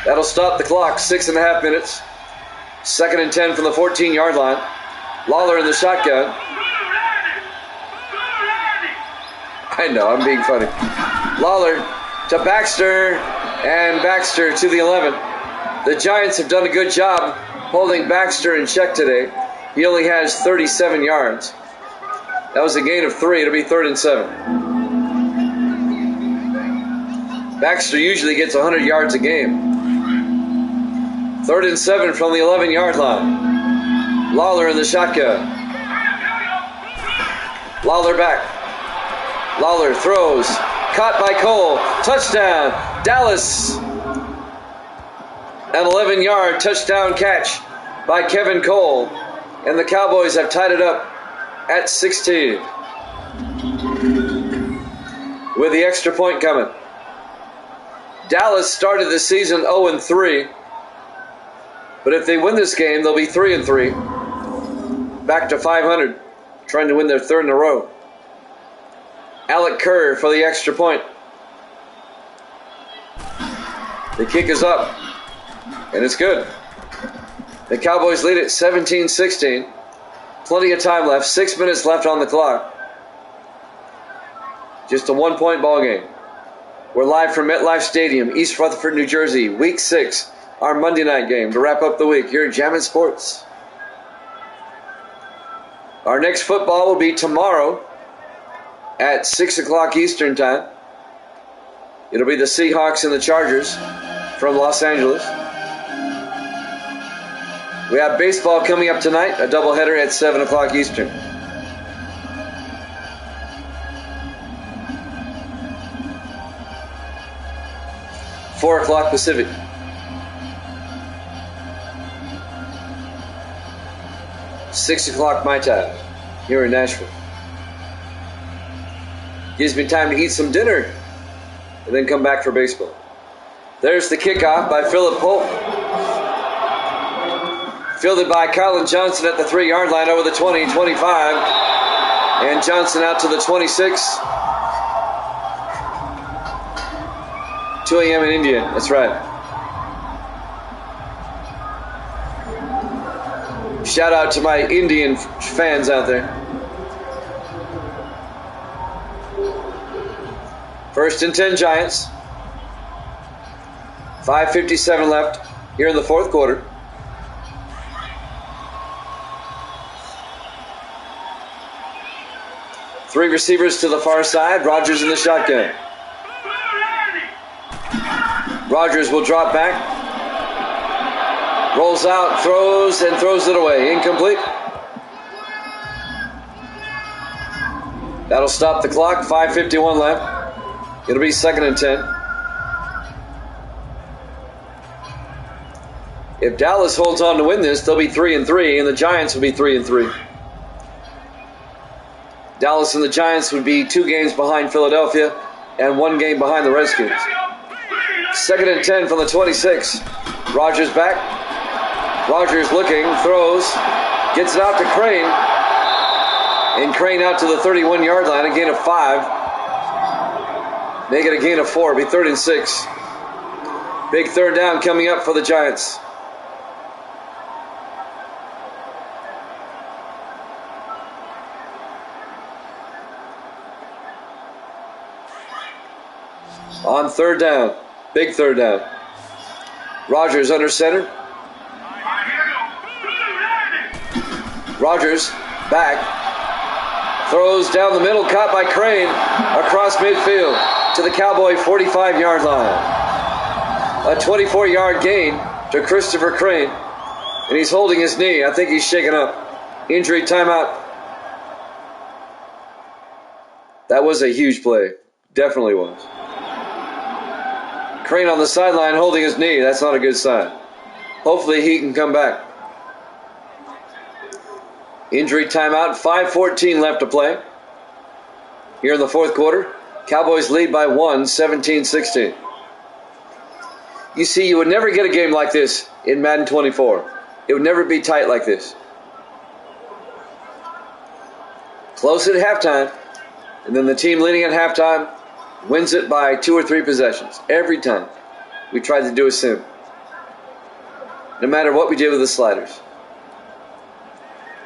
That'll stop the clock. 6.5 minutes. 2nd and 10 from the 14-yard line. Lawler in the shotgun. I know, I'm being funny. Lawler to Baxter, and Baxter to the 11. The Giants have done a good job holding Baxter in check today. He only has 37 yards. That was a gain of 3. It'll be 3rd and 7. Baxter usually gets 100 yards a game. 3rd and 7 from the 11-yard line. Lawler in the shotgun. Lawler back. Lawler throws. Caught by Cole. Touchdown. Dallas. An 11-yard touchdown catch by Kevin Cole. And the Cowboys have tied it up at 16. With the extra point coming. Dallas started the season 0-3. But if they win this game, they'll be 3-3. Back to 500. Trying to win their 3rd in a row. Alec Kerr for the extra point. The kick is up. And it's good. The Cowboys lead it 17-16. Plenty of time left. 6 minutes left on the clock. Just a 1-point ball game. We're live from MetLife Stadium, East Rutherford, New Jersey. Week 6, our Monday night game to wrap up the week here at Jammin' Sports. Our next football will be tomorrow at 6 o'clock Eastern time. It'll be the Seahawks and the Chargers from Los Angeles. We have baseball coming up tonight, a doubleheader at 7 o'clock Eastern. $4 o'clock Pacific. $6 my time here in Nashville. Gives me time to eat some dinner and then come back for baseball. There's the kickoff by Philip Polk. Fielded by Colin Johnson at the 3-yard line over the 20, 25. And Johnson out to the 26. 2 a.m. in India, that's right. Shout out to my Indian fans out there. First and 10 Giants. 5:57 left here in the fourth quarter. Three receivers to the far side. Rodgers in the shotgun. Rodgers will drop back. Rolls out, throws, and throws it away. Incomplete. That'll stop the clock. 5:51 left. It'll be 2nd and 10. If Dallas holds on to win this, they'll be 3-3, and the Giants will be 3-3. Dallas and the Giants would be 2 games behind Philadelphia and 1 game behind the Redskins. 2nd and 10 from the 26. Rodgers back. Rodgers looking, throws, gets it out to Crane. And Crane out to the 31-yard line, a gain of 5. Make it a gain of 4, be 3rd and 6. Big third down coming up for the Giants. On 3rd down, big 3rd down. Rodgers under center. Rodgers back. Throws down the middle, caught by Crane. Across midfield to the Cowboy 45-yard line. A 24-yard gain to Christopher Crane. And he's holding his knee. I think he's shaken up. Injury timeout. That was a huge play. Definitely was. Crane on the sideline holding his knee. That's not a good sign. Hopefully he can come back. Injury timeout. 5:14 left to play. Here in the fourth quarter. Cowboys lead by 1, 17-16. You see, you would never get a game like this in Madden 24. It would never be tight like this. Close at halftime. And then the team leading at halftime wins it by 2 or 3 possessions. Every time we tried to do a sim. No matter what we did with the sliders.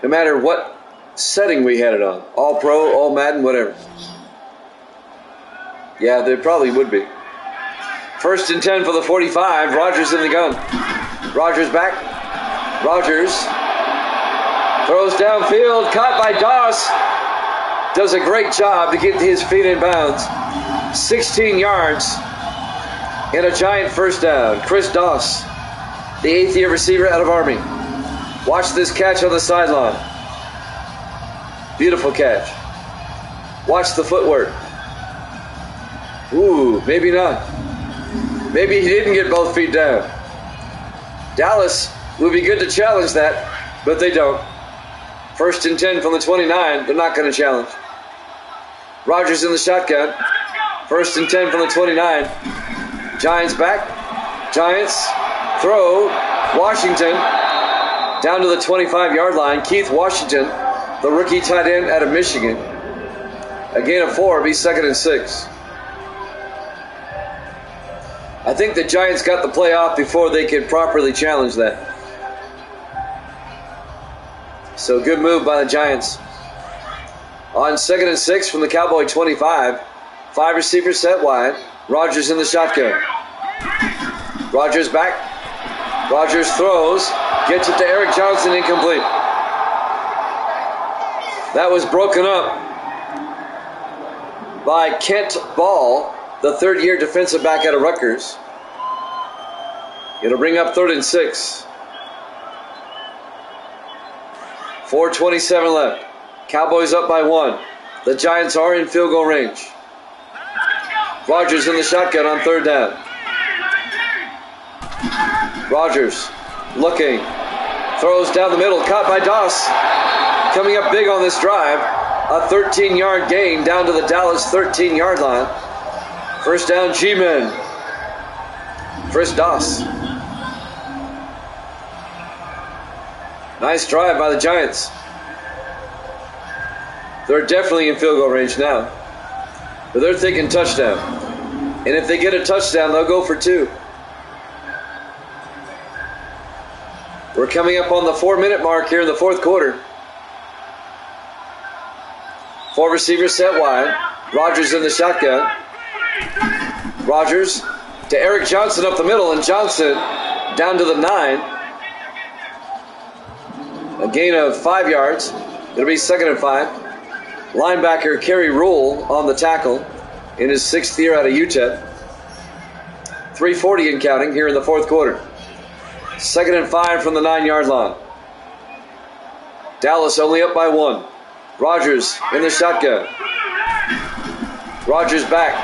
No matter what setting we had it on. All Pro, All Madden, whatever. Yeah, there probably would be. 1st and 10 for the 45. Rodgers in the gun. Rodgers back. Rodgers throws downfield. Caught by Doss. Does a great job to get his feet in bounds. 16 yards and a giant first down. Chris Doss, the 8th-year receiver out of Army. Watch this catch on the sideline. Beautiful catch. Watch the footwork. Ooh, maybe not. Maybe he didn't get both feet down. Dallas would be good to challenge that, but they don't. 1st and 10 from the 29. They're not going to challenge. Rodgers in the shotgun. 1st and 10 from the 29. Giants back. Giants throw. Washington down to the 25-yard line. Keith Washington, the rookie tight end out of Michigan. A gain of 4, be 2nd and 6. I think the Giants got the play off before they could properly challenge that. So good move by the Giants. On 2nd and 6 from the Cowboy 25. 5 receivers set wide. Rodgers in the shotgun. Rodgers back. Rodgers throws. Gets it to Eric Johnson, incomplete. That was broken up by Kent Ball, the 3rd-year defensive back out of Rutgers. It'll bring up 3rd and 6. 4:27 left. Cowboys up by 1. The Giants are in field goal range. Rodgers in the shotgun on 3rd down. Rodgers looking. Throws down the middle. Caught by Doss. Coming up big on this drive. A 13-yard gain down to the Dallas 13-yard line. First down, G-Men. Chris Doss. Nice drive by the Giants. They're definitely in field goal range now. But they're thinking touchdown. And if they get a touchdown, they'll go for 2. We're coming up on the 4-minute mark here in the fourth quarter. 4 receivers set wide. Rodgers in the shotgun. Rodgers to Eric Johnson up the middle, and Johnson down to the 9. A gain of 5 yards. It'll be 2nd and 5. Linebacker Kerry Rule on the tackle in his 6th year out of UTEP. 3:40 and counting here in the fourth quarter. 2nd and 5 from the 9-yard line. Dallas only up by 1. Rodgers in the shotgun. Rodgers back.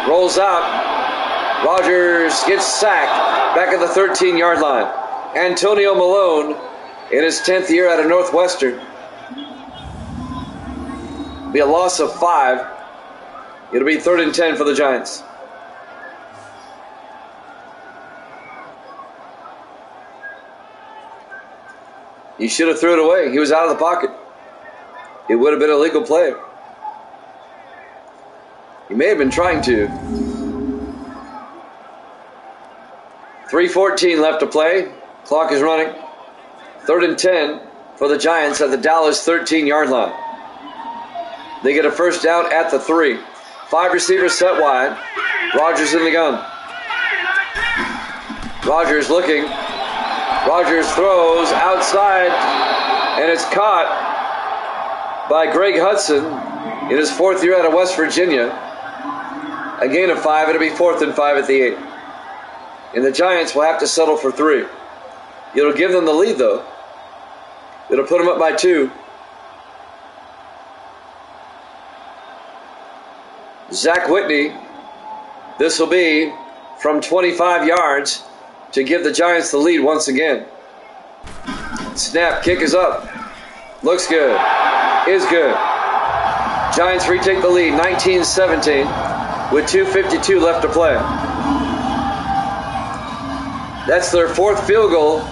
Rolls out. Rodgers gets sacked back at the 13-yard line. Antonio Malone in his 10th year out of Northwestern. Be a loss of 5. It'll be 3rd and 10 for the Giants. He should have threw it away. He was out of the pocket. It would have been a legal play. He may have been trying to. 3:14 left to play. Clock is running. 3rd and 10 for the Giants at the Dallas 13-yard line. They get a first down at the 3. 5 receivers set wide. Rodgers in the gun. Rodgers looking. Rodgers throws outside, and it's caught by Greg Hudson in his 4th year out of West Virginia. A gain of 5. It'll be 4th and 5 at the 8. And the Giants will have to settle for 3. It'll give them the lead, though. It'll put them up by 2. Zach Whitney, this will be from 25 yards to give the Giants the lead once again. Snap, kick is up. Looks good. Is good. Giants retake the lead, 19-17, with 2:52 left to play. That's their 4th field goal.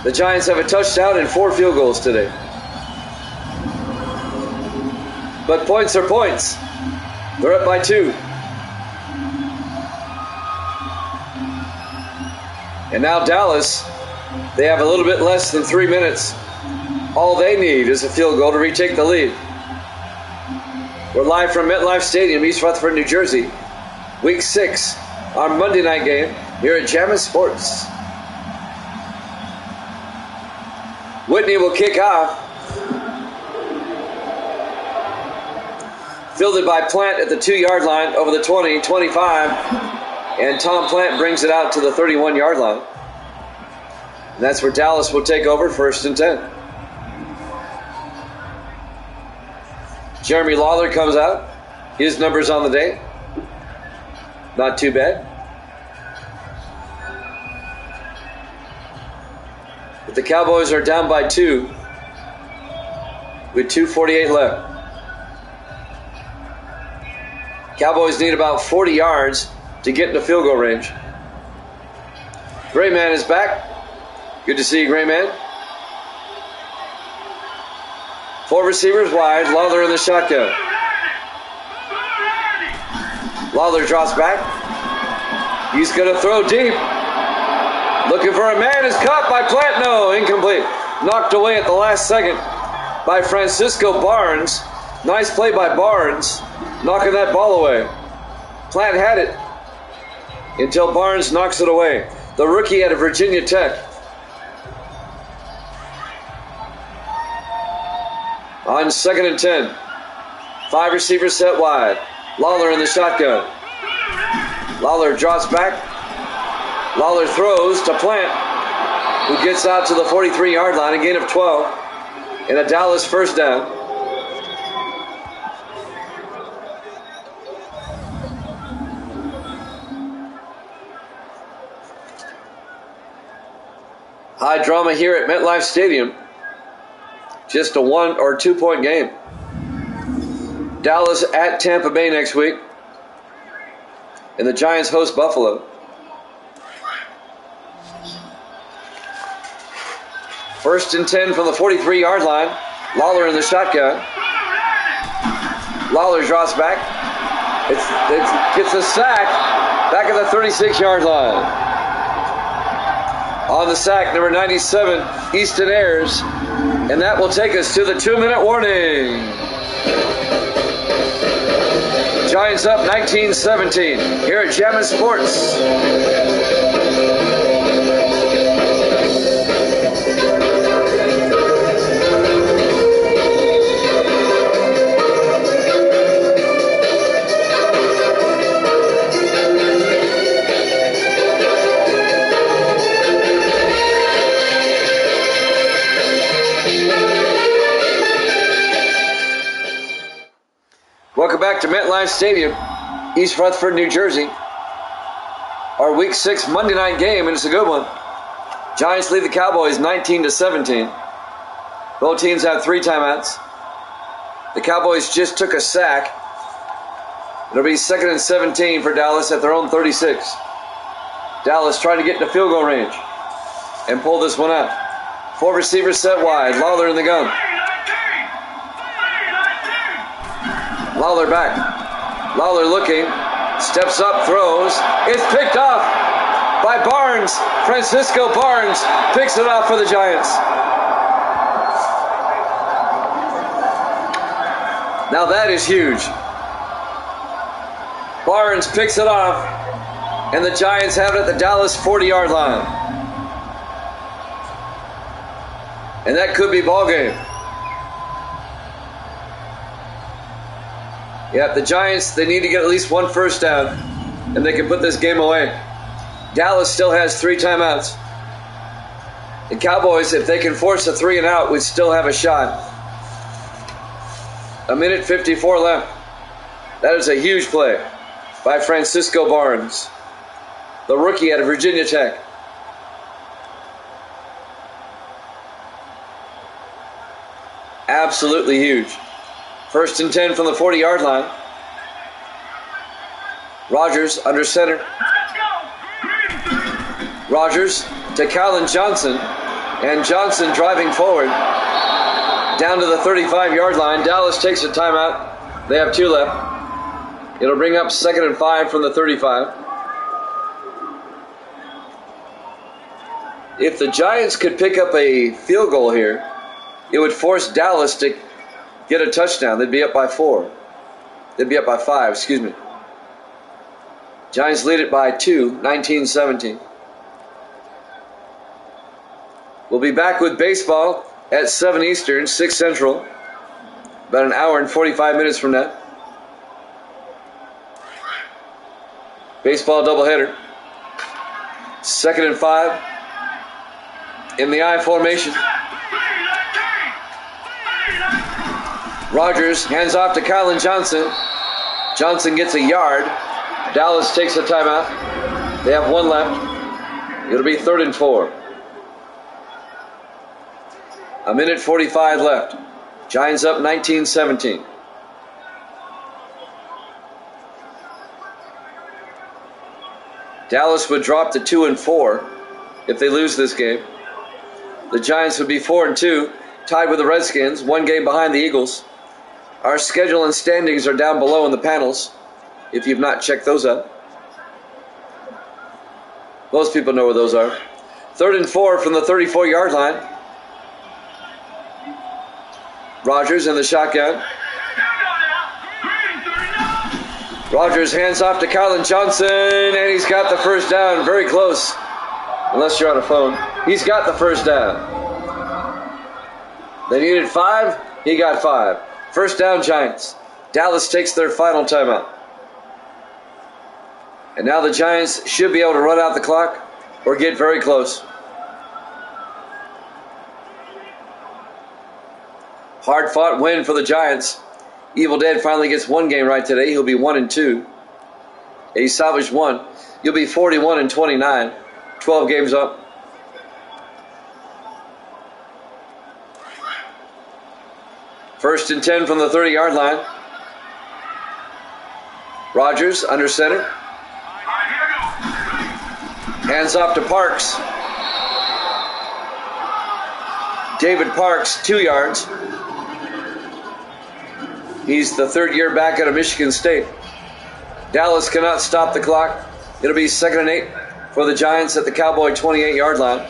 The Giants have a touchdown and 4 field goals today. But points are points. They're up by 2. And now Dallas, they have a little bit less than 3 minutes. All they need is a field goal to retake the lead. We're live from MetLife Stadium, East Rutherford, New Jersey. Week 6, our Monday night game here at Jammin' Sports. Whitney will kick off. Fielded by Plant at the 2-yard line over the 20, 25. And Tom Plant brings it out to the 31-yard line. And that's where Dallas will take over, 1st and 10. Jeremy Lawler comes out. His number's on the day. Not too bad. But the Cowboys are down by 2 with 2:48 left. Cowboys need about 40 yards to get into field goal range. Gray Man is back. Good to see you, Gray Man. 4 receivers wide. Lawler in the shotgun. Lawler drops back. He's going to throw deep. Looking for a man. Is caught by Plant. No, incomplete. Knocked away at the last second by Francisco Barnes. Nice play by Barnes, knocking that ball away. Plant had it until Barnes knocks it away. The rookie out of Virginia Tech. On 2nd and 10. 5 receivers set wide. Lawler in the shotgun. Lawler drops back. Lawler throws to Plant, who gets out to the 43-yard line, a gain of 12, and a Dallas first down. High drama here at MetLife Stadium. Just a 1 or 2 point game. Dallas at Tampa Bay next week. And the Giants host Buffalo. First and 10 from the 43-yard line. Lawler in the shotgun. Lawler drops back. It gets a sack back at the 36-yard line. On the sack, number 97, Easton Ayers. And that will take us to the 2-minute warning. Giants up 19-17 here at Jammin' Sports. Welcome back to MetLife Stadium, East Rutherford, New Jersey. Our Week 6 Monday night game, and it's a good one. Giants lead the Cowboys 19-17. Both teams have 3 timeouts. The Cowboys just took a sack. It'll be 2nd and 17 for Dallas at their own 36. Dallas trying to get into field goal range and pull this one out. 4 receivers set wide. Lawler in the gun. Lawler back. Lawler looking. Steps up, throws. It's picked off by Barnes. Francisco Barnes picks it off for the Giants. Now that is huge. Barnes picks it off, and the Giants have it at the Dallas 40-yard line. And that could be ball game. Yeah, the Giants, they need to get at least 1 first down, and they can put this game away. Dallas still has 3 timeouts. The Cowboys, if they can force a 3 and out, would still have a shot. 1:54 left. That is a huge play by Francisco Barnes, the rookie out of Virginia Tech. Absolutely huge. First and 10 from the 40-yard line. Rodgers under center. Rodgers to Calvin Johnson. And Johnson driving forward down to the 35-yard line. Dallas takes a timeout. They have 2 left. It'll bring up 2nd and 5 from the 35. If the Giants could pick up a field goal here, it would force Dallas to get a touchdown. They'd be up by 4. They'd be up by 5, excuse me. Giants lead it by 2, 19-17. We'll be back with baseball at 7 Eastern, 6 Central. About an hour and 45 minutes from now. Baseball doubleheader. 2nd and 5. In the I formation. Rodgers hands off to Calvin Johnson. Johnson gets a yard. Dallas takes a timeout. They have 1 left. It'll be 3rd and 4. 1:45 left. Giants up 19-17. Dallas would drop to 2 and 4 if they lose this game. The Giants would be 4 and 2, tied with the Redskins, 1 game behind the Eagles. Our schedule and standings are down below in the panels, if you've not checked those out. Most people know where those are. 3rd and 4 from the 34-yard line. Rodgers in the shotgun. Rodgers hands off to Calvin Johnson, and he's got the first down. Very close, unless you're on a phone. He's got the first down. They needed 5. He got 5. First down, Giants. Dallas takes their final timeout. And now the Giants should be able to run out the clock or get very close. Hard-fought win for the Giants. Evil Dead finally gets 1 game right today. He'll be 1 and 2. He salvaged 1. You'll be 41 and 29. 12 games up. First and 10 from the 30-yard line. Rodgers under center. Hands off to Parks. David Parks, 2 yards. He's the third year back out of Michigan State. Dallas cannot stop the clock. It'll be 2nd and 8 for the Giants at the Cowboy 28-yard line.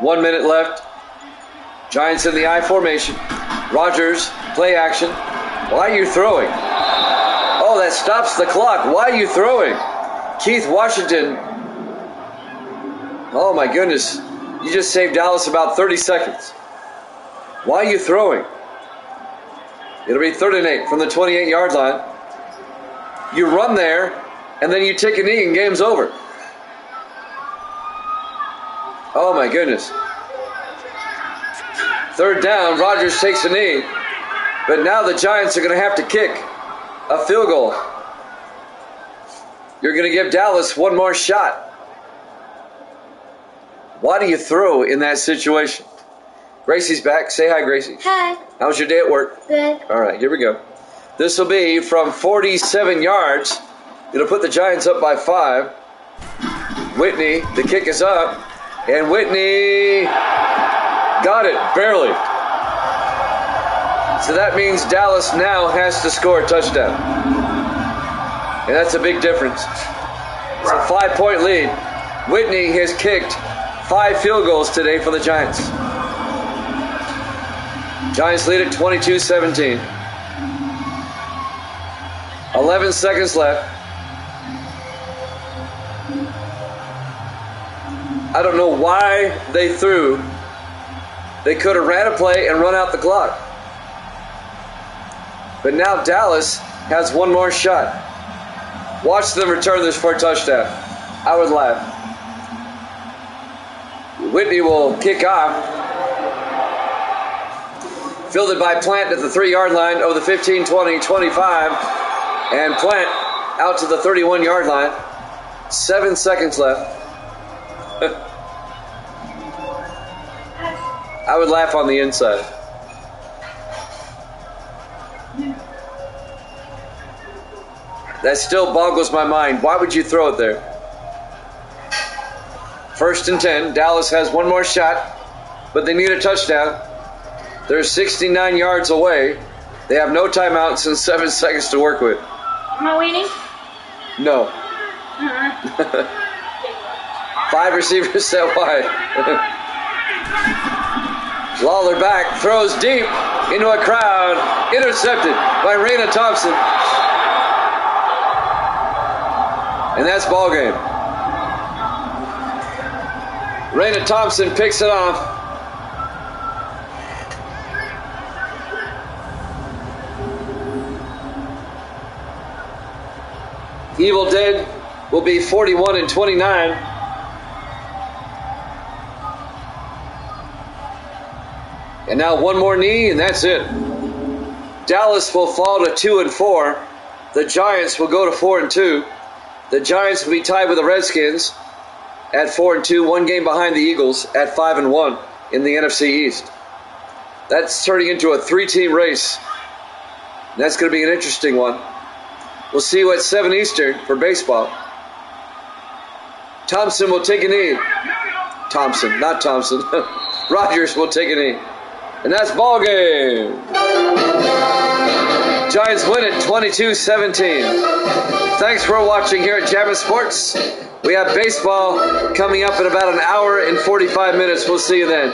One minute left. Giants in the I formation. Rodgers, play action. Why are you throwing? Oh, that stops the clock. Why are you throwing? Keith Washington. Oh my goodness. You just saved Dallas about 30 seconds. Why are you throwing? It'll be 3rd and 8 from the 28-yard line. You run there, and then you take a knee and game's over. Oh my goodness. 3rd down, Rodgers takes a knee. But now the Giants are going to have to kick a field goal. You're going to give Dallas one more shot. Why do you throw in that situation? Gracie's back. Say hi, Gracie. Hi. How was your day at work? Good. All right, here we go. This will be from 47 yards. It'll put the Giants up by 5. Whitney, the kick is up. And Whitney got it, barely. So that means Dallas now has to score a touchdown. And that's a big difference. It's a 5-point lead. Whitney has kicked 5 field goals today for the Giants. Giants lead at 22-17. 11 seconds left. I don't know why they threw. They could have ran a play and run out the clock. But now Dallas has one more shot. Watch them return this for a touchdown. I would laugh. Whitney will kick off. Fielded by Plant at the 3-yard line over the 15, 20, 25. And Plant out to the 31-yard line. 7 seconds left. I would laugh on the inside. That still boggles my mind. Why would you throw it there? 1st and 10. Dallas has one more shot, but they need a touchdown. They're 69 yards away. They have no timeouts and 7 seconds to work with. Am I waiting? No. 5 receivers set wide. Lawler back, throws deep into a crowd. Intercepted by Raina Thompson. And that's ball game. Raina Thompson picks it off. Evil Dead will be 41 and 29. And now one more knee, and that's it. Dallas will fall to 2 and 4. The Giants will go to 4 and 2. The Giants will be tied with the Redskins at 4 and 2, one game behind the Eagles at 5 and 1 in the NFC East. That's turning into a 3-team race. That's going to be an interesting one. We'll see you at 7 Eastern for baseball. Thompson will take a knee. Thompson, not Thompson. Rodgers will take a knee. And that's ball game. Giants win it 22-17. Thanks for watching here at Jammin' Sports. We have baseball coming up in about an hour and 45 minutes. We'll see you then.